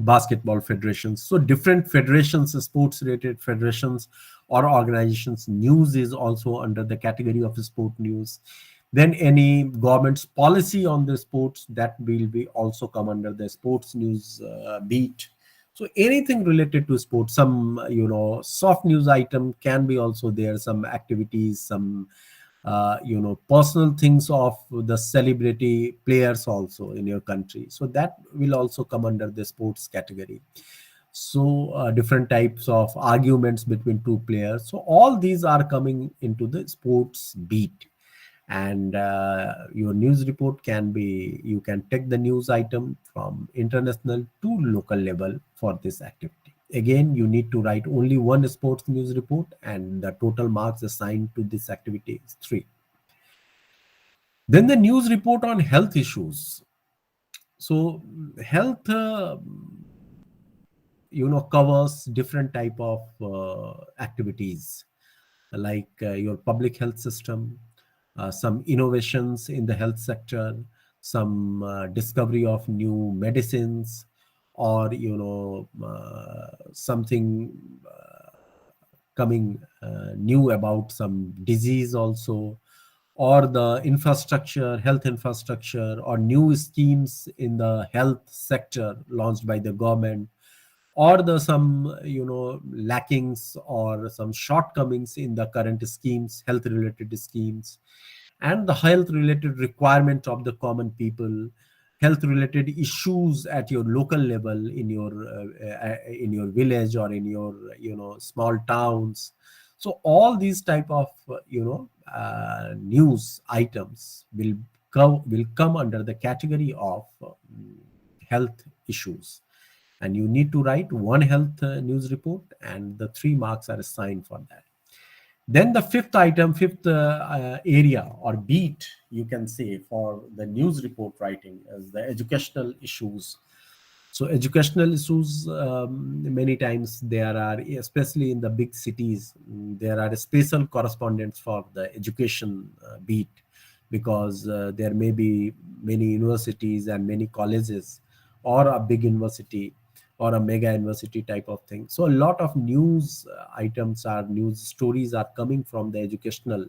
basketball federations. So different federations, sports related federations or organizations news is also under the category of sport news. Then any government's policy on the sports, that will be also come under the sports news beat. So anything related to sports, some soft news item can be also there, some activities, some personal things of the celebrity players also in your country, so that will also come under the sports category. So different types of arguments between two players, so all these are coming into the sports beat. And your news report can be, you can take the news item from international to local level for this activity. Again, you need to write only one sports news report, and the total marks assigned to this activity is 3. Then the news report on health issues. So health covers different type of activities, like your public health system, some innovations in the health sector, some discovery of new medicines, or something coming new about some disease also, or the infrastructure, health infrastructure, or new schemes in the health sector launched by the government, or the some lackings or some shortcomings in the current schemes, health related schemes, and the health related requirement of the common people, health related issues at your local level, in your village or in your small towns. So all these type of news items will come under the category of health issues, and you need to write one health news report, and the 3 marks are assigned for that. Then the fifth area or beat, you can say, for the news report writing is the educational issues. So educational issues, many times there are, especially in the big cities, there are special correspondents for the education beat, because there may be many universities and many colleges, or a big university or a mega university type of thing. So a lot of news news stories are coming from the educational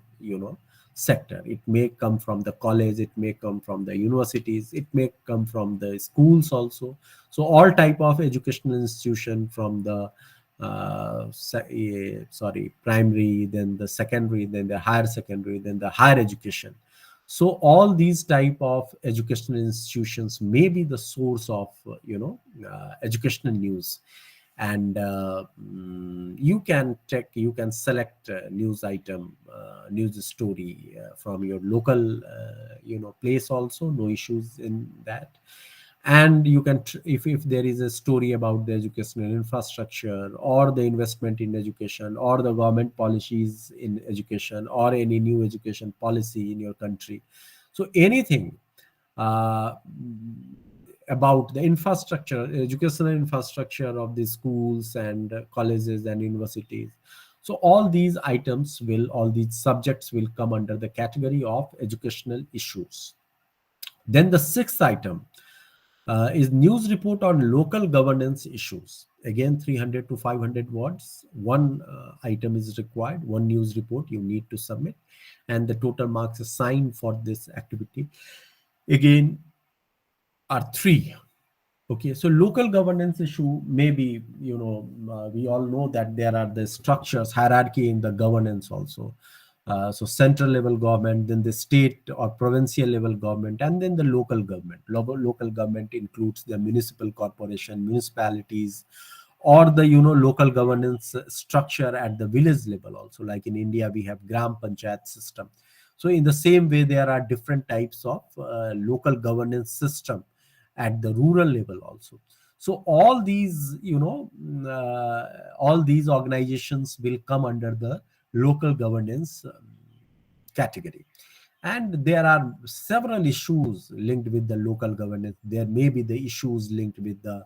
sector. It may come from the college, it may come from the universities, it may come from the schools also. So all type of educational institution, from the primary, then the secondary, then the higher secondary, then the higher education. So all these type of educational institutions may be the source of educational news. And you can select news item, news story from your local place also, no issues in that. And you can if there is a story about the educational infrastructure, or the investment in education, or the government policies in education, or any new education policy in your country, so anything uh, about the infrastructure, educational infrastructure of the schools and colleges and universities, So all these subjects will come under the category of educational issues. Then the sixth item is news report on local governance issues. Again, 300 to 500 words. One item is required, one news report you need to submit, and the total marks assigned for this activity again are 3. Okay, so local governance issue, maybe, we all know that there are the structures, hierarchy in the governance also. So central level government, then the state or provincial level government, and then the local government. Local government includes the municipal corporation, municipalities, or the local governance structure at the village level also. Like in India, we have Gram Panchayat system. So in the same way, there are different types of local governance system at the rural level also. So all these organizations will come under the local governance category. And there are several issues linked with the local governance. There may be the issues linked with the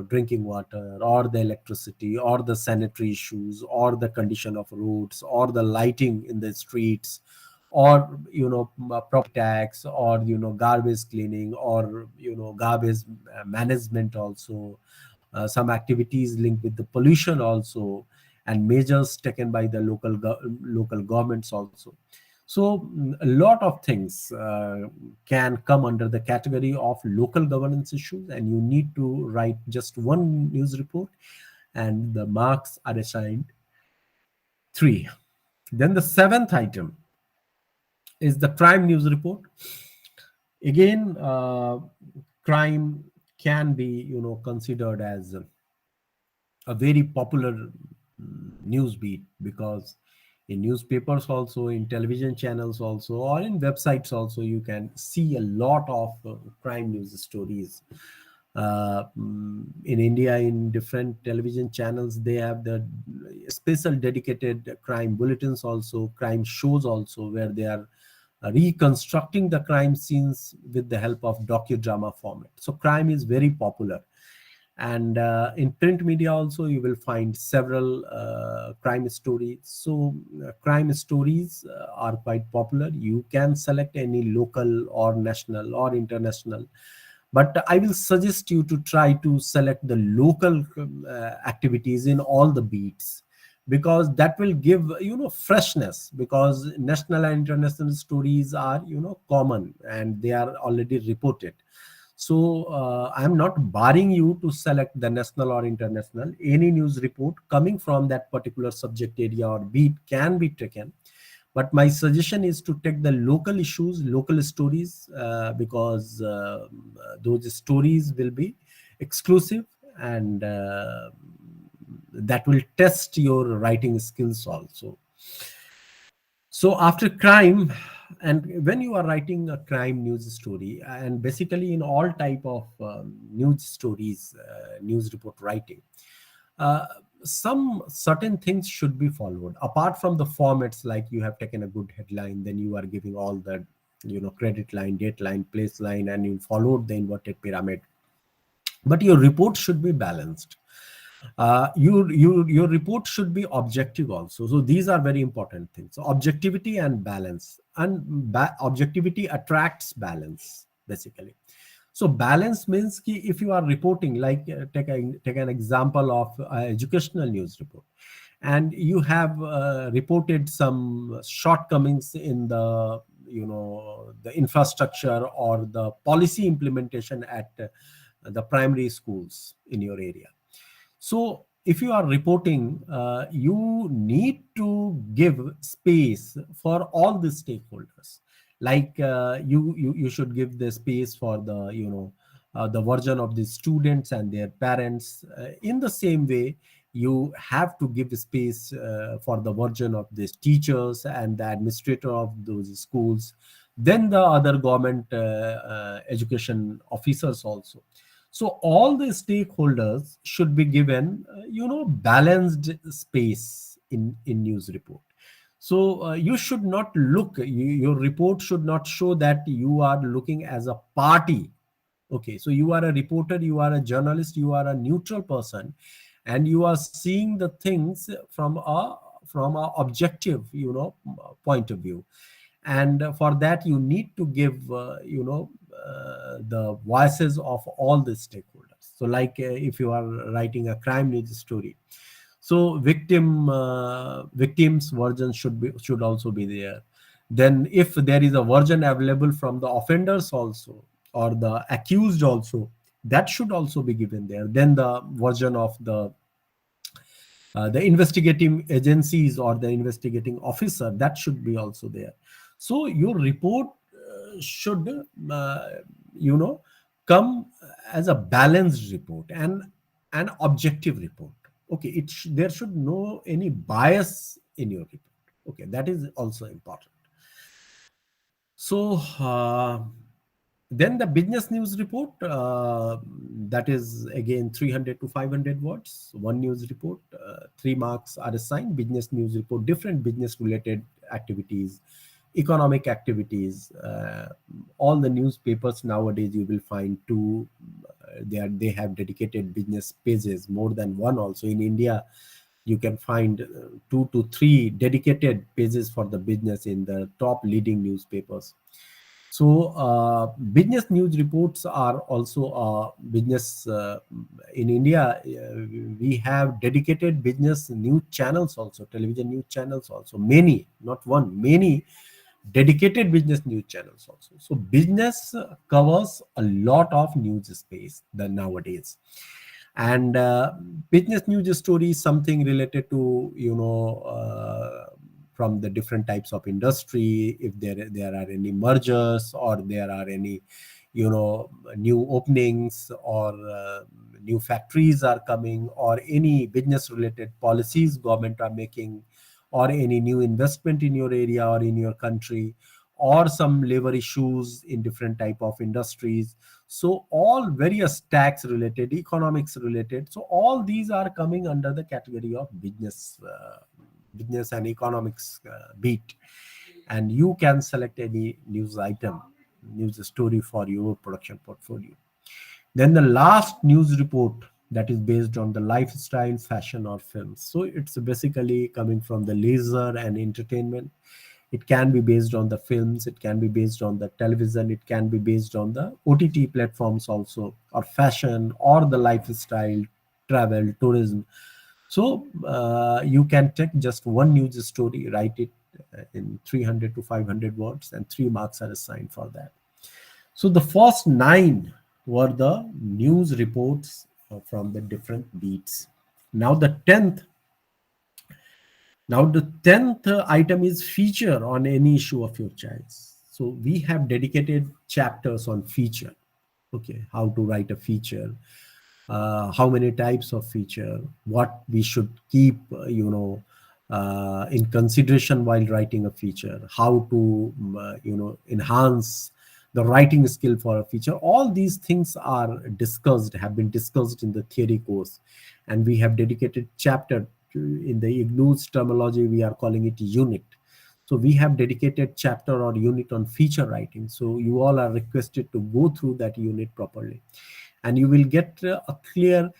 drinking water, or the electricity, or the sanitary issues, or the condition of roads, or the lighting in the streets, or property tax, or garbage cleaning, or garbage management also. Some activities linked with the pollution also, and measures taken by the local governments also. So a lot of things can come under the category of local governance issues, and you need to write just one news report, and the marks are assigned 3. Then the seventh item is the crime news report. Again, crime can be considered as a very popular news beat, because in newspapers also, in television channels also, or in websites also, you can see a lot of crime news stories. In India, in different television channels, they have the special dedicated crime bulletins also, crime shows also, where they are reconstructing the crime scenes with the help of docudrama format. So crime is very popular. And in print media also, you will find several crime stories. So crime stories are quite popular. You can select any local or national or international, but I will suggest you to try to select the local activities in all the beats, because that will give freshness, because national and international stories are common, and they are already reported. So I'm not barring you to select the national or international. Any news report coming from that particular subject area or beat can be taken. But my suggestion is to take the local issues, local stories, because those stories will be exclusive, and that will test your writing skills also. So after crime, and when you are writing a crime news story, and basically in all type of news stories, news report writing, uh, some certain things should be followed. Apart from the formats, like you have taken a good headline, then you are giving all the credit line, date line, place line, and you followed the inverted pyramid. But your report should be balanced. Your report should be objective also. So these are very important things. So objectivity and balance, and objectivity attracts balance basically. So balance means ki if you are reporting, like take an example of educational news report, and you have reported some shortcomings in the the infrastructure or the policy implementation at the primary schools in your area. So if you are reporting, you need to give space for all the stakeholders. Like you should give the space for the the version of the students and their parents. In the same way, you have to give space for the version of these teachers and the administrator of those schools, then the other government education officers also. So all the stakeholders should be given balanced space in news report. So you should not look, your report should not show that you are looking as a party. Okay, so you are a reporter, you are a journalist, you are a neutral person, and you are seeing the things from a objective, point of view. And for that you need to give the voices of all the stakeholders. So like if you are writing a crime news story, so victims version should also be there. Then if there is a version available from the offenders also, or the accused also, that should also be given there. Then the version of the investigating agencies or the investigating officer, that should be also there. So your report should you know come as a balanced report and an objective report. Okay, there should no any bias in your report. Okay, that is also important. So then the business news report, that is again 300 to 500 words, one news report. 3 marks are assigned. Business news report, different business related activities, economic activities. All the newspapers nowadays you will find two. They have dedicated business pages, more than one also. In India, you can find 2 to 3 dedicated pages for the business in the top leading newspapers. So business news reports are also business. In India, we have dedicated business news channels also, television news channels also, many, not one, many dedicated business news channels also. So business covers a lot of news space nowadays. And business news story is something related to from the different types of industry, if there are any mergers, or there are any new openings, or new factories are coming, or any business related policies government are making, or any new investment in your area or in your country, or some labor issues in different type of industries. So all various tax related, economics related, so all these are coming under the category of business and economics beat. And you can select any news item, news story for your production portfolio. Then the last news report, that is based on the lifestyle, fashion, or films. So it's basically coming from the leisure and entertainment. It can be based on the films, it can be based on the television, it can be based on the OTT platforms also, or fashion, or the lifestyle, travel, tourism. So you can take just one news story, write it in 300 to 500 words, and 3 marks are assigned for that. So the first 9 were the news reports from the different beats. Now the 10th item is feature on any issue of your choice. So we have dedicated chapters on feature. Okay, how to write a feature, how many types of feature, what we should keep, in consideration while writing a feature, how to, enhance the writing skill for a feature. All these things have been discussed in the theory course, and we have dedicated chapter. In the IGNOU's terminology, we are calling it unit. So we have dedicated chapter or unit on feature writing. So you all are requested to go through that unit properly, and you will get a clear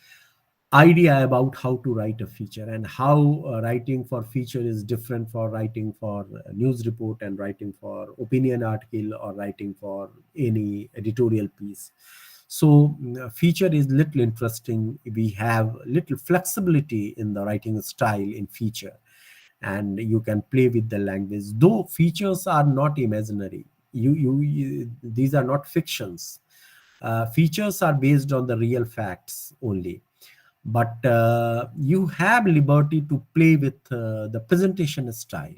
idea about how to write a feature, and how writing for feature is different for writing for a news report, and writing for opinion article, or writing for any editorial piece. So feature is little interesting. We have little flexibility in the writing style in feature, and you can play with the language, though features are not imaginary. These are not fictions. Features are based on the real facts only, but you have liberty to play with the presentation style.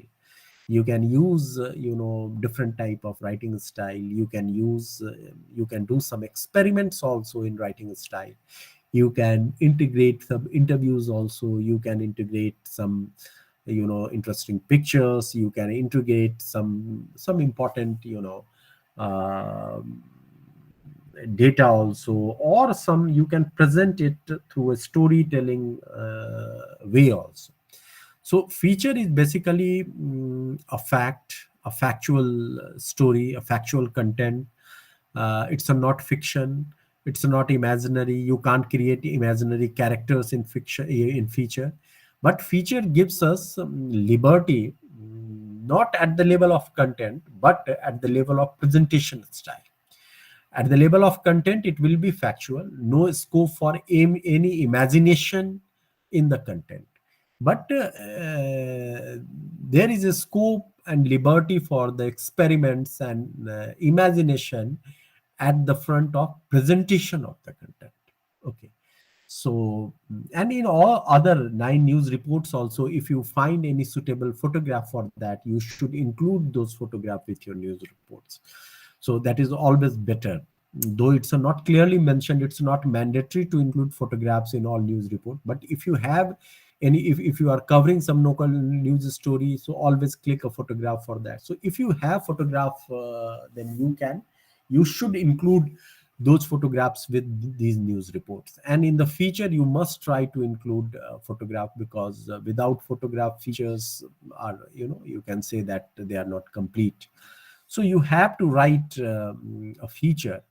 You can use different type of writing style. You can do some experiments also in writing style. You can integrate some interviews also. You can integrate some interesting pictures. You can integrate some important data also, or some you can present it through a storytelling way also. So feature is basically a factual story, a factual content. It's a not fiction. It's not imaginary. You can't create imaginary characters in fiction, in feature. But feature gives us liberty, not at the level of content, but at the level of presentation style. At the level of content, it will be factual, no scope for any imagination in the content. But there is a scope and liberty for the experiments and imagination at the front of presentation of the content. Okay. So, and in all other 9 news reports also, if you find any suitable photograph for that, you should include those photographs with your news reports. So that is always better. Though it's not clearly mentioned, it's not mandatory to include photographs in all news report. But if you have any, if you are covering some local news story, so always click a photograph for that. So if you have photograph, then you should include those photographs with these news reports. And in the feature, you must try to include photograph, because without photograph, features are, you can say that they are not complete. So you have to write a feature,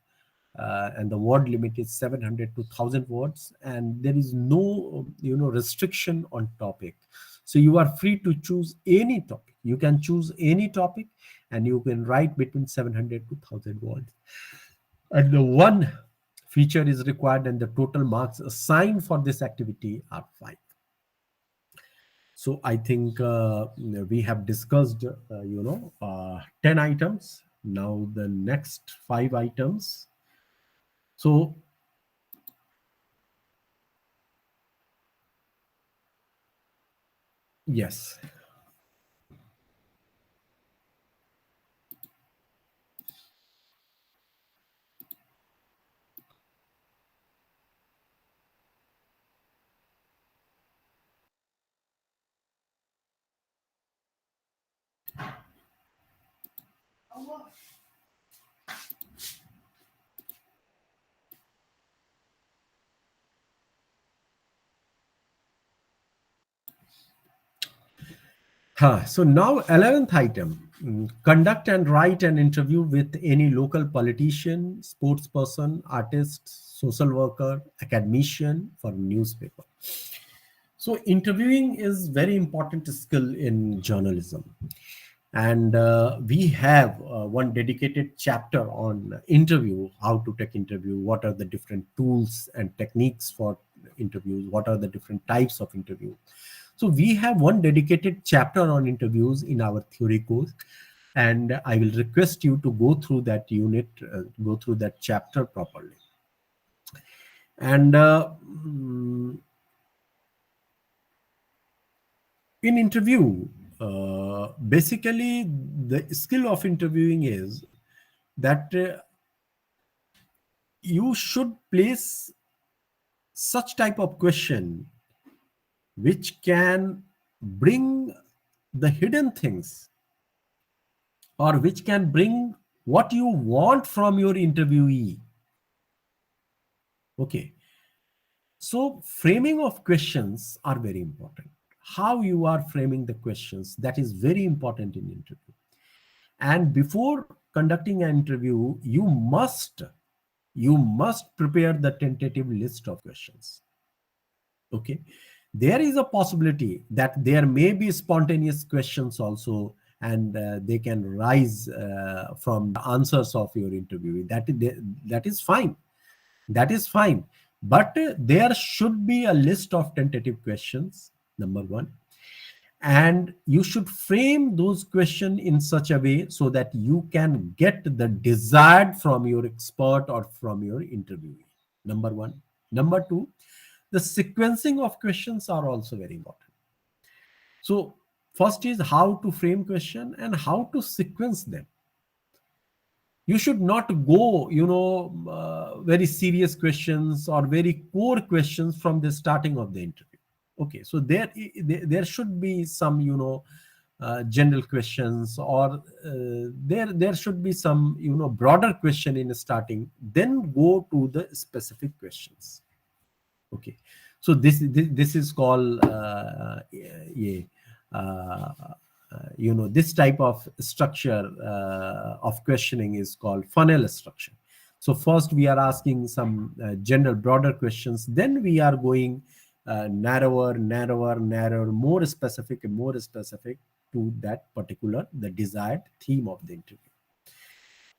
and the word limit is 700 to 1000 words, and there is no restriction on topic. So you are free to choose any topic. You can choose any topic, and you can write between 700 to 1000 words. And the one feature is required, and the total marks assigned for this activity are 5. So I think we have discussed 10 items. Now the next 5 items. So yes. So now 11th item, conduct and write an interview with any local politician, sports person, artist, social worker, academician for newspaper. So interviewing is very important skill in journalism. And we have one dedicated chapter on interview, how to take interview, what are the different tools and techniques for interviews, what are the different types of interview. So we have one dedicated chapter on interviews in our theory course, and I will request you to go through that unit, go through that chapter properly. And in interview, basically the skill of interviewing is that you should place such type of question which can bring the hidden things, or which can bring what you want from your interviewee. Okay. So framing of questions are very important. How you are framing the questions, that is very important in interview. And before conducting an interview, you must prepare the tentative list of questions. Okay. There is a possibility that there may be spontaneous questions also, and they can rise from the answers of your interview. That is fine. That is fine. But there should be a list of tentative questions, number one. And you should frame those questions in such a way so that you can get the desired from your expert or from your interviewee. Number one. Number two, the sequencing of questions are also very important. So first is how to frame question and how to sequence them. You should not go, very serious questions or very core questions from the starting of the interview. Okay, so there should be some, general questions, or there should be some, broader question in the starting. Then go to the specific questions. Okay, so this is called this type of structure of questioning is called funnel structure. So first we are asking some general broader questions. Then we are going narrower, more specific and more specific to that particular, the desired theme of the interview.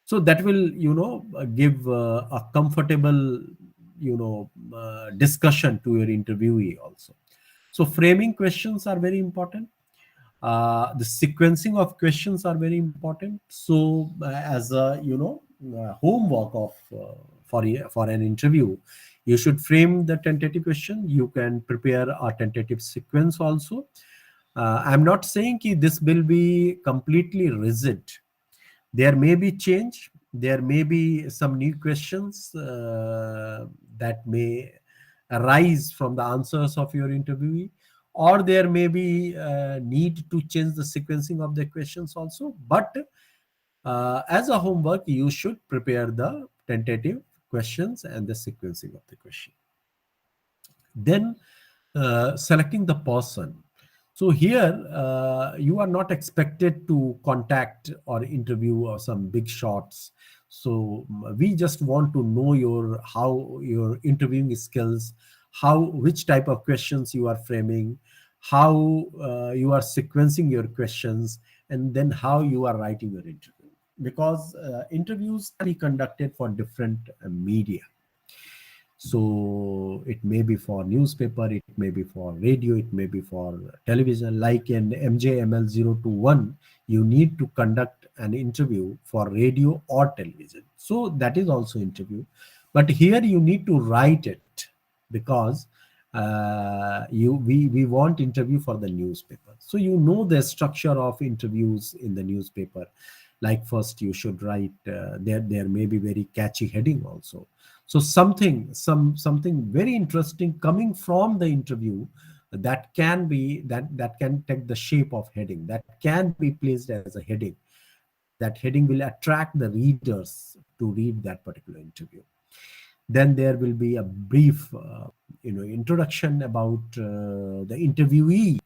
So that will, give a comfortable, discussion to your interviewee also. So framing questions are very important. The sequencing of questions are very important. So as a homework of for an interview, you should frame the tentative question. You can prepare a tentative sequence also. I'm not saying this will be completely rigid. There may be change, there may be some new questions that may arise from the answers of your interviewee, or there may be need to change the sequencing of the questions also. But as a homework, you should prepare the tentative questions and the sequencing of the question. Then selecting the person. So here you are not expected to contact or interview or some big shots. So we just want to know how your interviewing skills, which type of questions you are framing, how you are sequencing your questions, and then how you are writing your interview. Because interviews can be conducted for different media. So it may be for newspaper, it may be for radio, it may be for television. Like in MJML 021, you need to conduct an interview for radio or television. So that is also interview. But here you need to write it, because we want interview for the newspaper. So the structure of interviews in the newspaper. Like first you should write, there may be very catchy heading also. So something very interesting coming from the interview that can take the shape of heading, that can be placed as a heading. That heading will attract the readers to read that particular interview. Then there will be a brief introduction about the interviewee,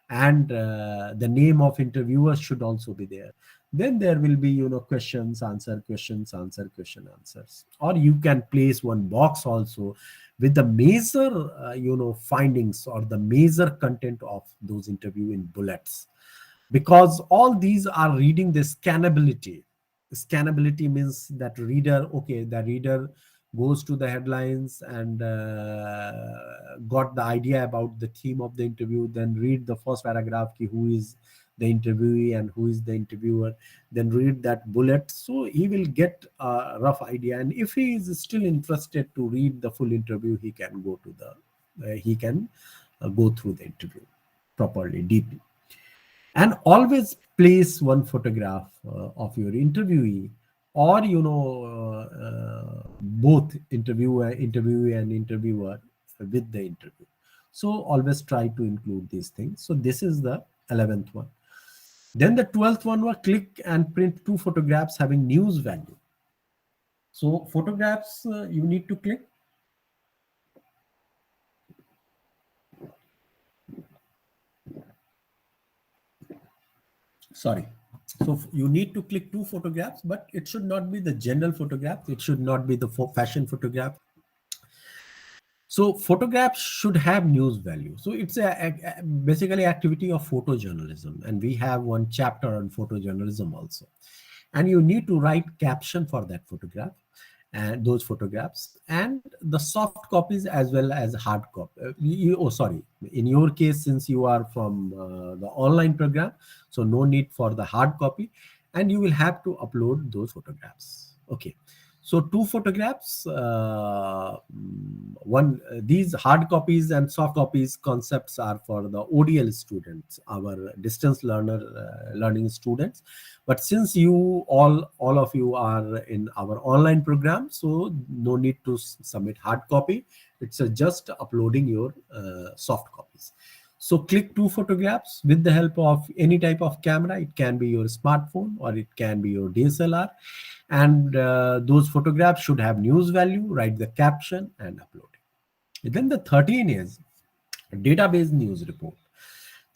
and the name of interviewer should also be there. Then there will be questions, answer, questions, answer, question, answers. Or you can place one box also with the major findings or the major content of those interview in bullets, because all these are reading the scannability. Scannability means that the reader goes to the headlines and got the idea about the theme of the interview, then read the first paragraph, who is the interviewee and who is the interviewer, then read that bullet. So he will get a rough idea, and if he is still interested to read the full interview, he can go through the interview properly, deeply. And always place one photograph of your interviewee, or both interviewee and interviewer with the interview. So always try to include these things. So this is the 11th one. Then the 12th one was click and print 2 photographs having news value. So photographs you need to click. Sorry. So you need to click 2 photographs, but it should not be the general photograph. It should not be the fashion photograph. So photographs should have news value. So it's basically activity of photojournalism, and we have one chapter on photojournalism also. And you need to write caption for that photograph and those photographs, and the soft copies as well as hard copy. In your case, since you are from the online program, so no need for the hard copy, and you will have to upload those photographs. Okay. So 2 photographs, these hard copies and soft copies concepts are for the ODL students, our distance learning students. But since you all of you are in our online program, so no need to submit hard copy. It's just uploading your soft copies. So click 2 photographs with the help of any type of camera. It can be your smartphone or it can be your DSLR. And those photographs should have news value. Write the caption and upload it. Then the 13 is database news report.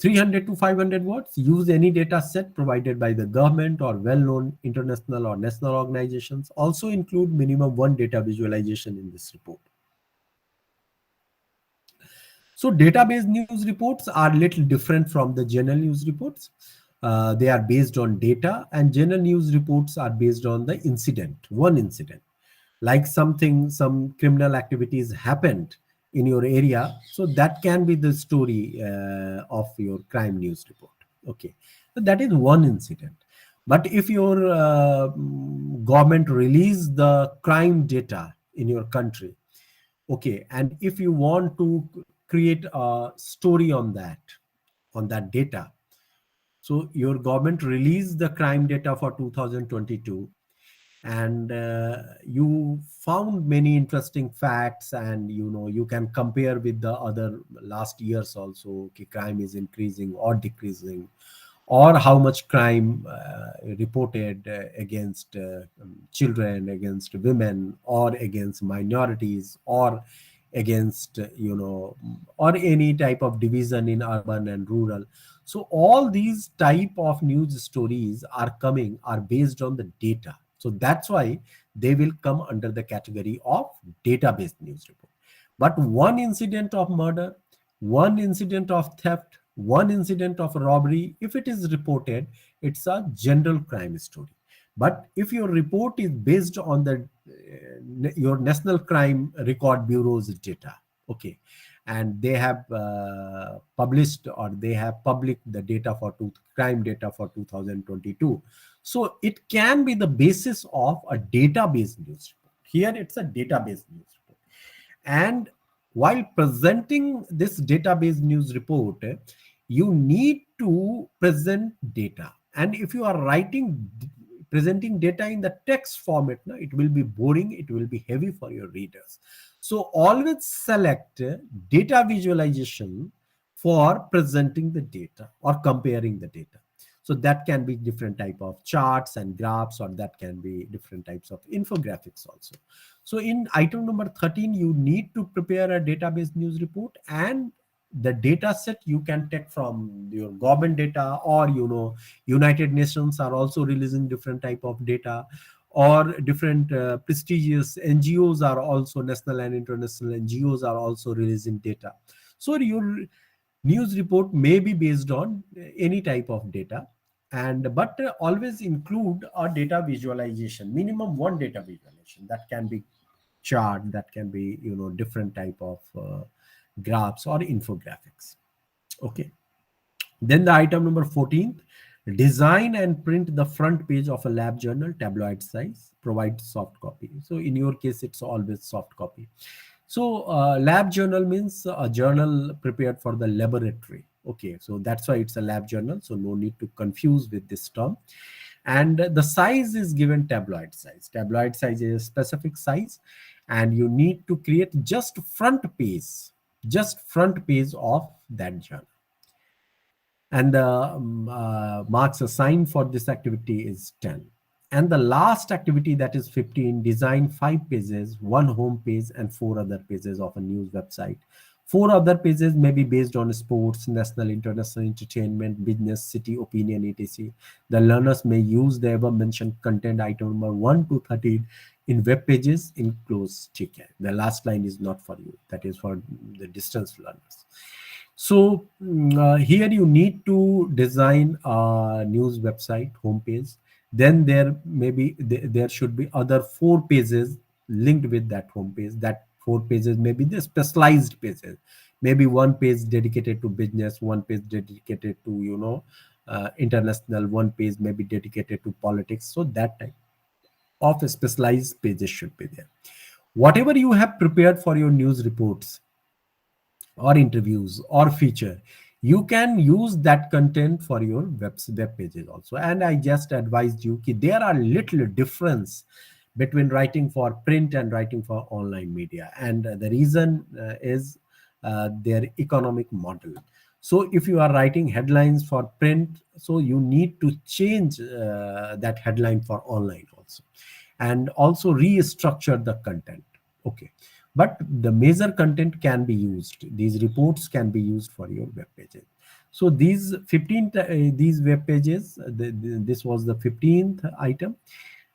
300 to 500 words. Use any data set provided by the government or well-known international or national organizations. Also include minimum one data visualization in this report. So database news reports are little different from the general news reports. They are based on data, and general news reports are based on the incident, one incident. Like some criminal activities happened in your area, so that can be the story of your crime news report. Okay, so that is one incident. But if your government release the crime data in your country, okay, and if you want to create a story on that data, so your government released the crime data for 2022, and you found many interesting facts, and you can compare with the other last years also. Okay, crime is increasing or decreasing, or how much crime reported against children, against women, or against minorities, or against or any type of division in urban and rural. So all these type of news stories are based on the data. So that's why they will come under the category of database news report. But one incident of murder, one incident of theft, one incident of robbery, if it is reported, it's a general crime story. But if your report is based on the your National Crime Record Bureau's data, okay, and they have published, or they have published the data for crime data for 2022, so it can be the basis of a database news report. Here it's a database news report. And while presenting this database news report, you need to present data. And if you are presenting data in the text format, it will be boring, it will be heavy for your readers. So always select data visualization for presenting the data or comparing the data. So that can be different type of charts and graphs, or that can be different types of infographics also. So in item number 13, you need to prepare a database news report, and the data set you can take from your government data, or United Nations are also releasing different type of data, or different prestigious NGOs are also, national and international NGOs are also releasing data. So your news report may be based on any type of data, but always include a data visualization, minimum one data visualization. That can be chart, that can be different type of graphs or infographics. Okay, then the item number 14, design and print the front page of a lab journal, tabloid size, provide soft copy. So in your case, it's always soft copy. So lab journal means a journal prepared for the laboratory. Okay, so that's why it's a lab journal. So no need to confuse with this term. And the size is given tabloid size. Tabloid size is a specific size, and you need to create just front page of that journal. And the marks assigned for this activity is 10. And the last activity, that is 15, design 5 pages, 1 home page and 4 other pages of a news website. 4 other pages may be based on sports, national, international, entertainment, business, city, opinion, etc. The learners may use the above mentioned content, item number 1 to 13, in web pages in close tick. The last line is not for you. That is for the distance learners. So here you need to design a news website homepage. Then there should be other 4 pages linked with that homepage. That 4 pages may be the specialized pages. Maybe 1 page dedicated to business, 1 page dedicated to international, 1 page may be dedicated to politics. So that type of specialized pages should be there. Whatever you have prepared for your news reports or interviews or feature, you can use that content for your web pages also. And I just advised you that there are little difference between writing for print and writing for online media, and the reason is their economic model. So if you are writing headlines for print, so you need to change that headline for online also, and also restructure the content. Okay, but the major content can be used. These reports can be used for your web pages. So these 15 these web pages, this was the 15th item,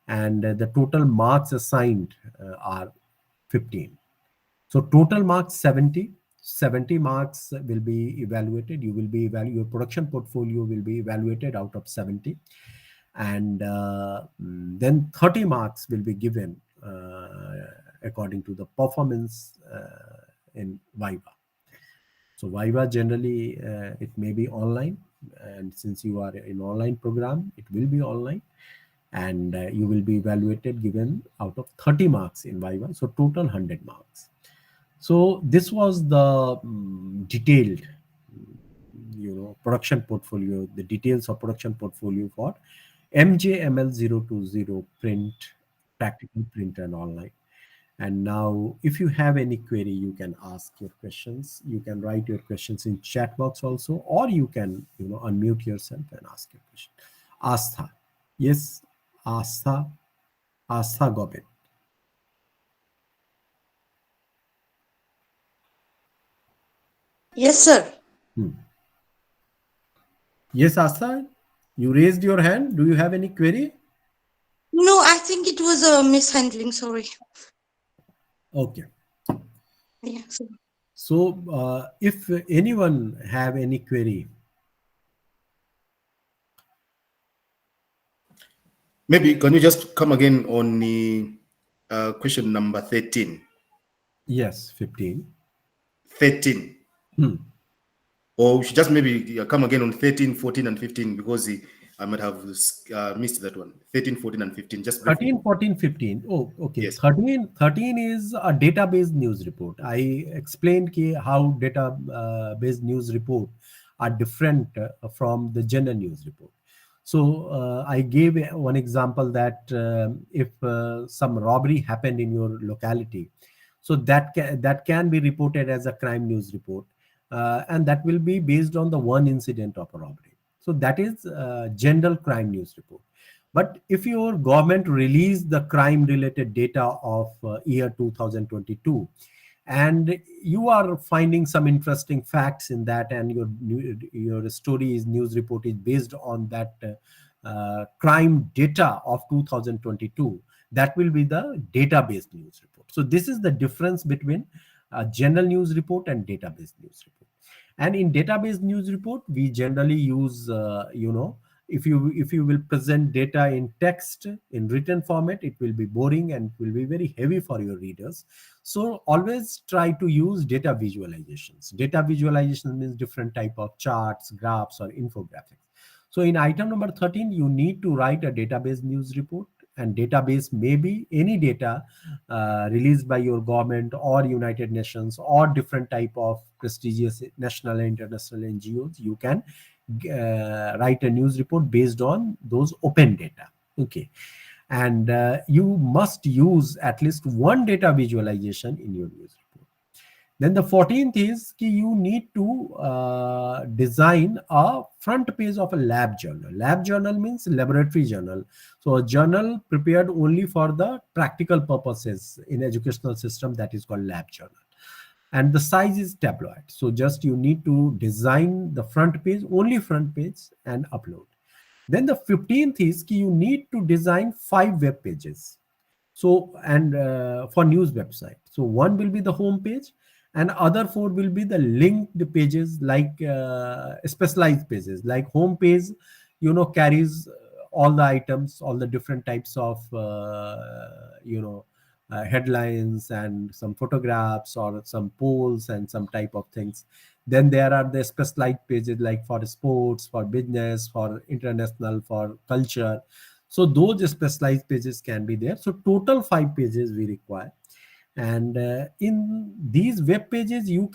and the total marks assigned are 15. So total marks 70. 70 marks will be evaluated. You will be your production portfolio will be evaluated out of 70, and then 30 marks will be given according to the performance in Viva. So Viva generally it may be online, and since you are in online program, it will be online, and you will be evaluated given out of 30 marks in Viva. So total 100 marks. So this was the detailed, production portfolio, the details of production portfolio for MJML020 print, practical print and online. And now, if you have any query, you can ask your questions. You can write your questions in chat box also, or you can, unmute yourself and ask your question. Astha, yes, Astha Gobet. Yes, sir. Yes, Astha, you raised your hand. Do you have any query? No, I think it was a mishandling. Sorry. Okay. Yeah. Sir. So, if anyone have any query, Maybe can you just come again on the question number 13? yes, 15. 13. Or we should just maybe come again on 13, 14, and 15, because I might have missed that one. 13, 14, and 15. Just briefly. 13, 14, 15. Oh, okay. Yes. 13 is a database news report. I explained how database news report are different from the general news report. So I gave one example that if some robbery happened in your locality, so that can be reported as a crime news report, and that will be based on the one incident of a robbery. So that is general crime news report. But if your government release the crime related data of year 2022, and you are finding some interesting facts in that, and your story is news report is based on that crime data of 2022, that will be the database news report. So this is the difference between general news report and database news report. And in database news report, we generally use if you will present data in text in written format, it will be boring and will be very heavy for your readers. So always try to use data visualizations. Data visualization means different type of charts, graphs, or infographics. So in item number 13, you need to write a database news report, and database may be any data released by your government or United Nations or different type of prestigious national and international NGOs. You can write a news report based on those open data. Okay. And you must use at least one data visualization in your news report. Then the 14th is you need to design a front page of a lab journal. Lab journal means laboratory journal. So a journal prepared only for the practical purposes in educational system, that is called lab journal. And the size is tabloid. So just you need to design the front page, only front page, and upload. Then the 15th is you need to design 5 web pages. So, and for news website. So one will be the home page, and other 4 will be the linked pages, like specialized pages, like home page, carries all the items, all the different types of, headlines and some photographs or some polls and some type of things. Then there are the specialized pages like for sports, for business, for international, for culture. So those specialized pages can be there. So total 5 pages we require. And in these web pages, you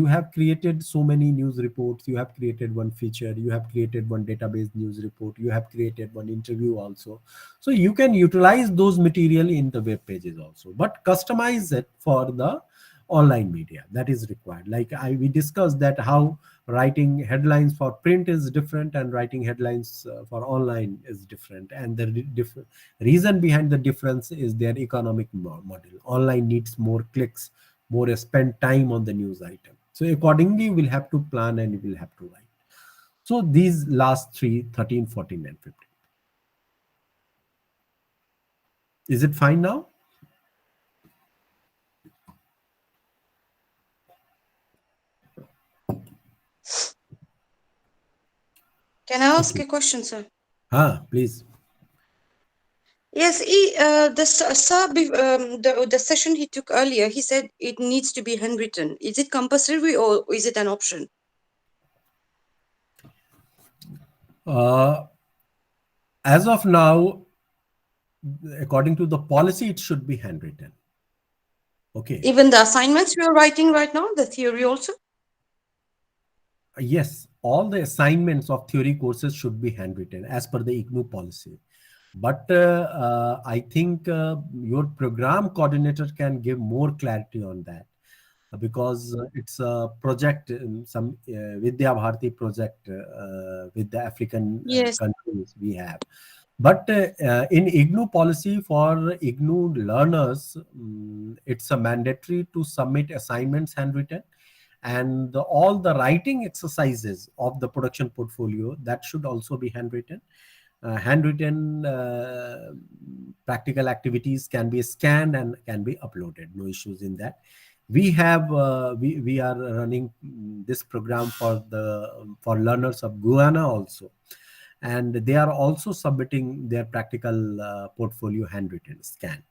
have created so many news reports, you have created one feature, you have created one database news report, you have created one interview also. So you can utilize those material in the web pages also, but customize it for the online media. That is required. Like we discussed that how writing headlines for print is different and writing headlines for online is different, and the reason behind the difference is their economic model. Online needs more clicks, more spend time on the news item. So accordingly we'll have to plan and we'll have to write. So these last three, 13, 14, and 15. Is it fine now? Can I ask a question, sir? Please. Yes, the session he took earlier, he said it needs to be handwritten. Is it compulsory or is it an option? As of now, according to the policy, it should be handwritten. Okay. Even the assignments we are writing right now, the theory also? Yes, all the assignments of theory courses should be handwritten as per the IGNOU policy. But I think your program coordinator can give more clarity on that, because it's a project, some Vidhyabharati project with the African Yes. countries we have. But in IGNOU policy for IGNOU learners, it's a mandatory to submit assignments handwritten, and all the writing exercises of the production portfolio, that should also be handwritten. Handwritten practical activities can be scanned and can be uploaded. No issues in that. We have we are running this program for learners of Guyana also, and they are also submitting their practical portfolio handwritten scanned.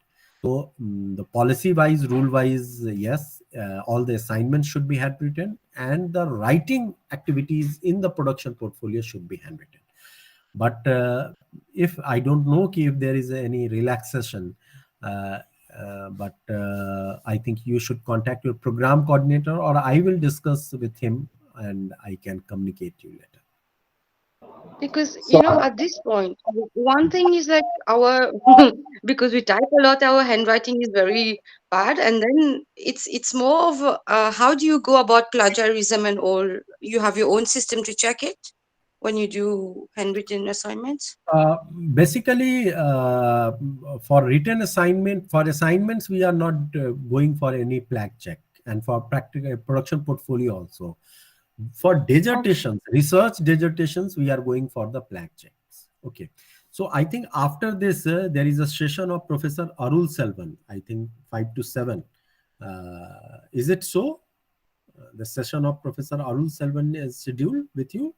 So the policy wise, rule wise, yes, all the assignments should be handwritten, and the writing activities in the production portfolio should be handwritten. But if I don't know if there is any relaxation, but I think you should contact your program coordinator, or I will discuss with him and I can communicate you later. Because, at this point, one thing is like because we type a lot, our handwriting is very bad. And then it's more of how do you go about plagiarism and all? You have your own system to check it when you do handwritten assignments? Basically, for written assignment, for assignments, we are not going for any flag check, and for practical production portfolio also. For dissertations, research dissertations, we are going for the flag checks. Okay. So I think after this, there is a session of Professor Arul Selvan, I think 5 to 7. Is it so? The session of Professor Arul Selvan is scheduled with you?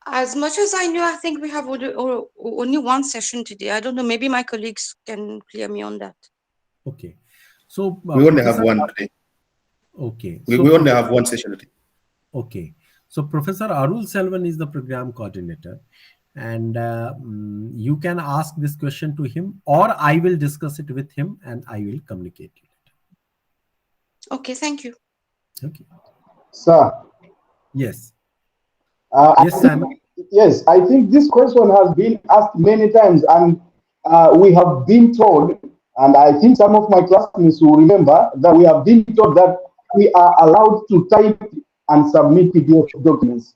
As much as I know, I think we have only one session today. I don't know. Maybe my colleagues can clear me on that. Okay. So we only have one today. Okay. We So only have one session today. Okay. So Professor Arul Selvan is the program coordinator, and you can ask this question to him, or I will discuss it with him and I will communicate it. Okay, thank you. Okay. Sir. Yes. Yes, Sam. Yes, I think this question has been asked many times, and we have been told, and I think some of my classmates will remember that we have been told that we are allowed to type and submit PDF documents.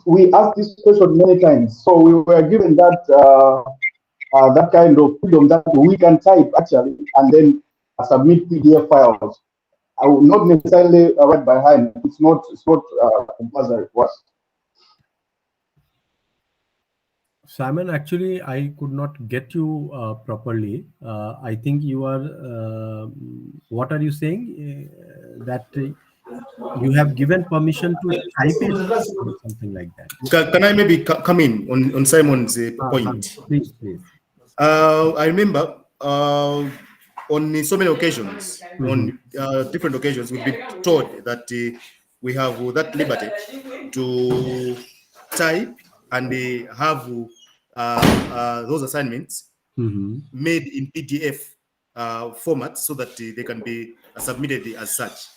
We asked this question many times, so we were given that that kind of freedom that we can type actually and then submit PDF files. I will not necessarily write by hand. It's not compulsory for us. Simon, actually, I could not get you properly. I think you are. What are you saying? That you have given permission to type it, or something like that. Can I maybe come in on Simon's point? Please, please. I remember on so many occasions, on different occasions, we've been told that we have that liberty to type and have those assignments made in PDF format so that they can be submitted as such.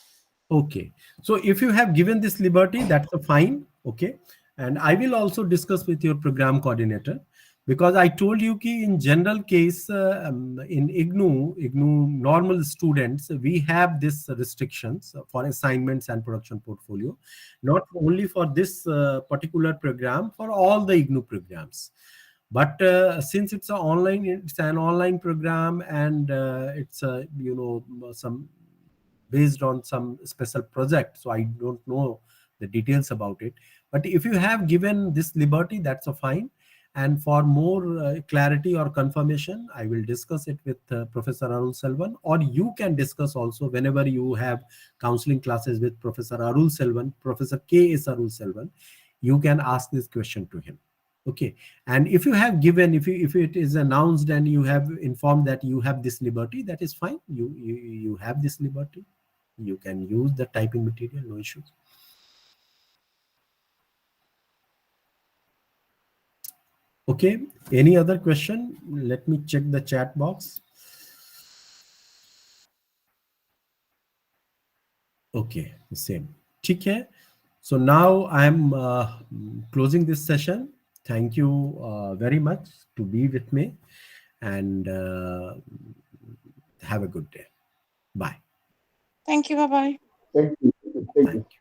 Okay. So if you have given this liberty, that's a fine. Okay. And I will also discuss with your program coordinator, because I told you ki in general case, in IGNOU normal students, we have this restrictions for assignments and production portfolio, not only for this particular program, for all the IGNOU programs. But since it's an online program, and it's some based on some special project, so I don't know the details about it. But if you have given this liberty, that's a fine. And for more clarity or confirmation, I will discuss it with Professor Arul Selvan, or you can discuss also whenever you have counseling classes with Professor Arul Selvan, Professor K.S. Arul Selvan, you can ask this question to him. Okay. And if you have given, if it is announced and you have informed that you have this liberty, that is fine. You have this liberty. You can use the typing material, no issues. Okay, any other question? Let me check the chat box. Okay, the same. Okay. So now I am closing this session. Thank you very much to be with me, and have a good day. Bye. Thank you. Bye-bye. Thank you. Thank you. Thank you.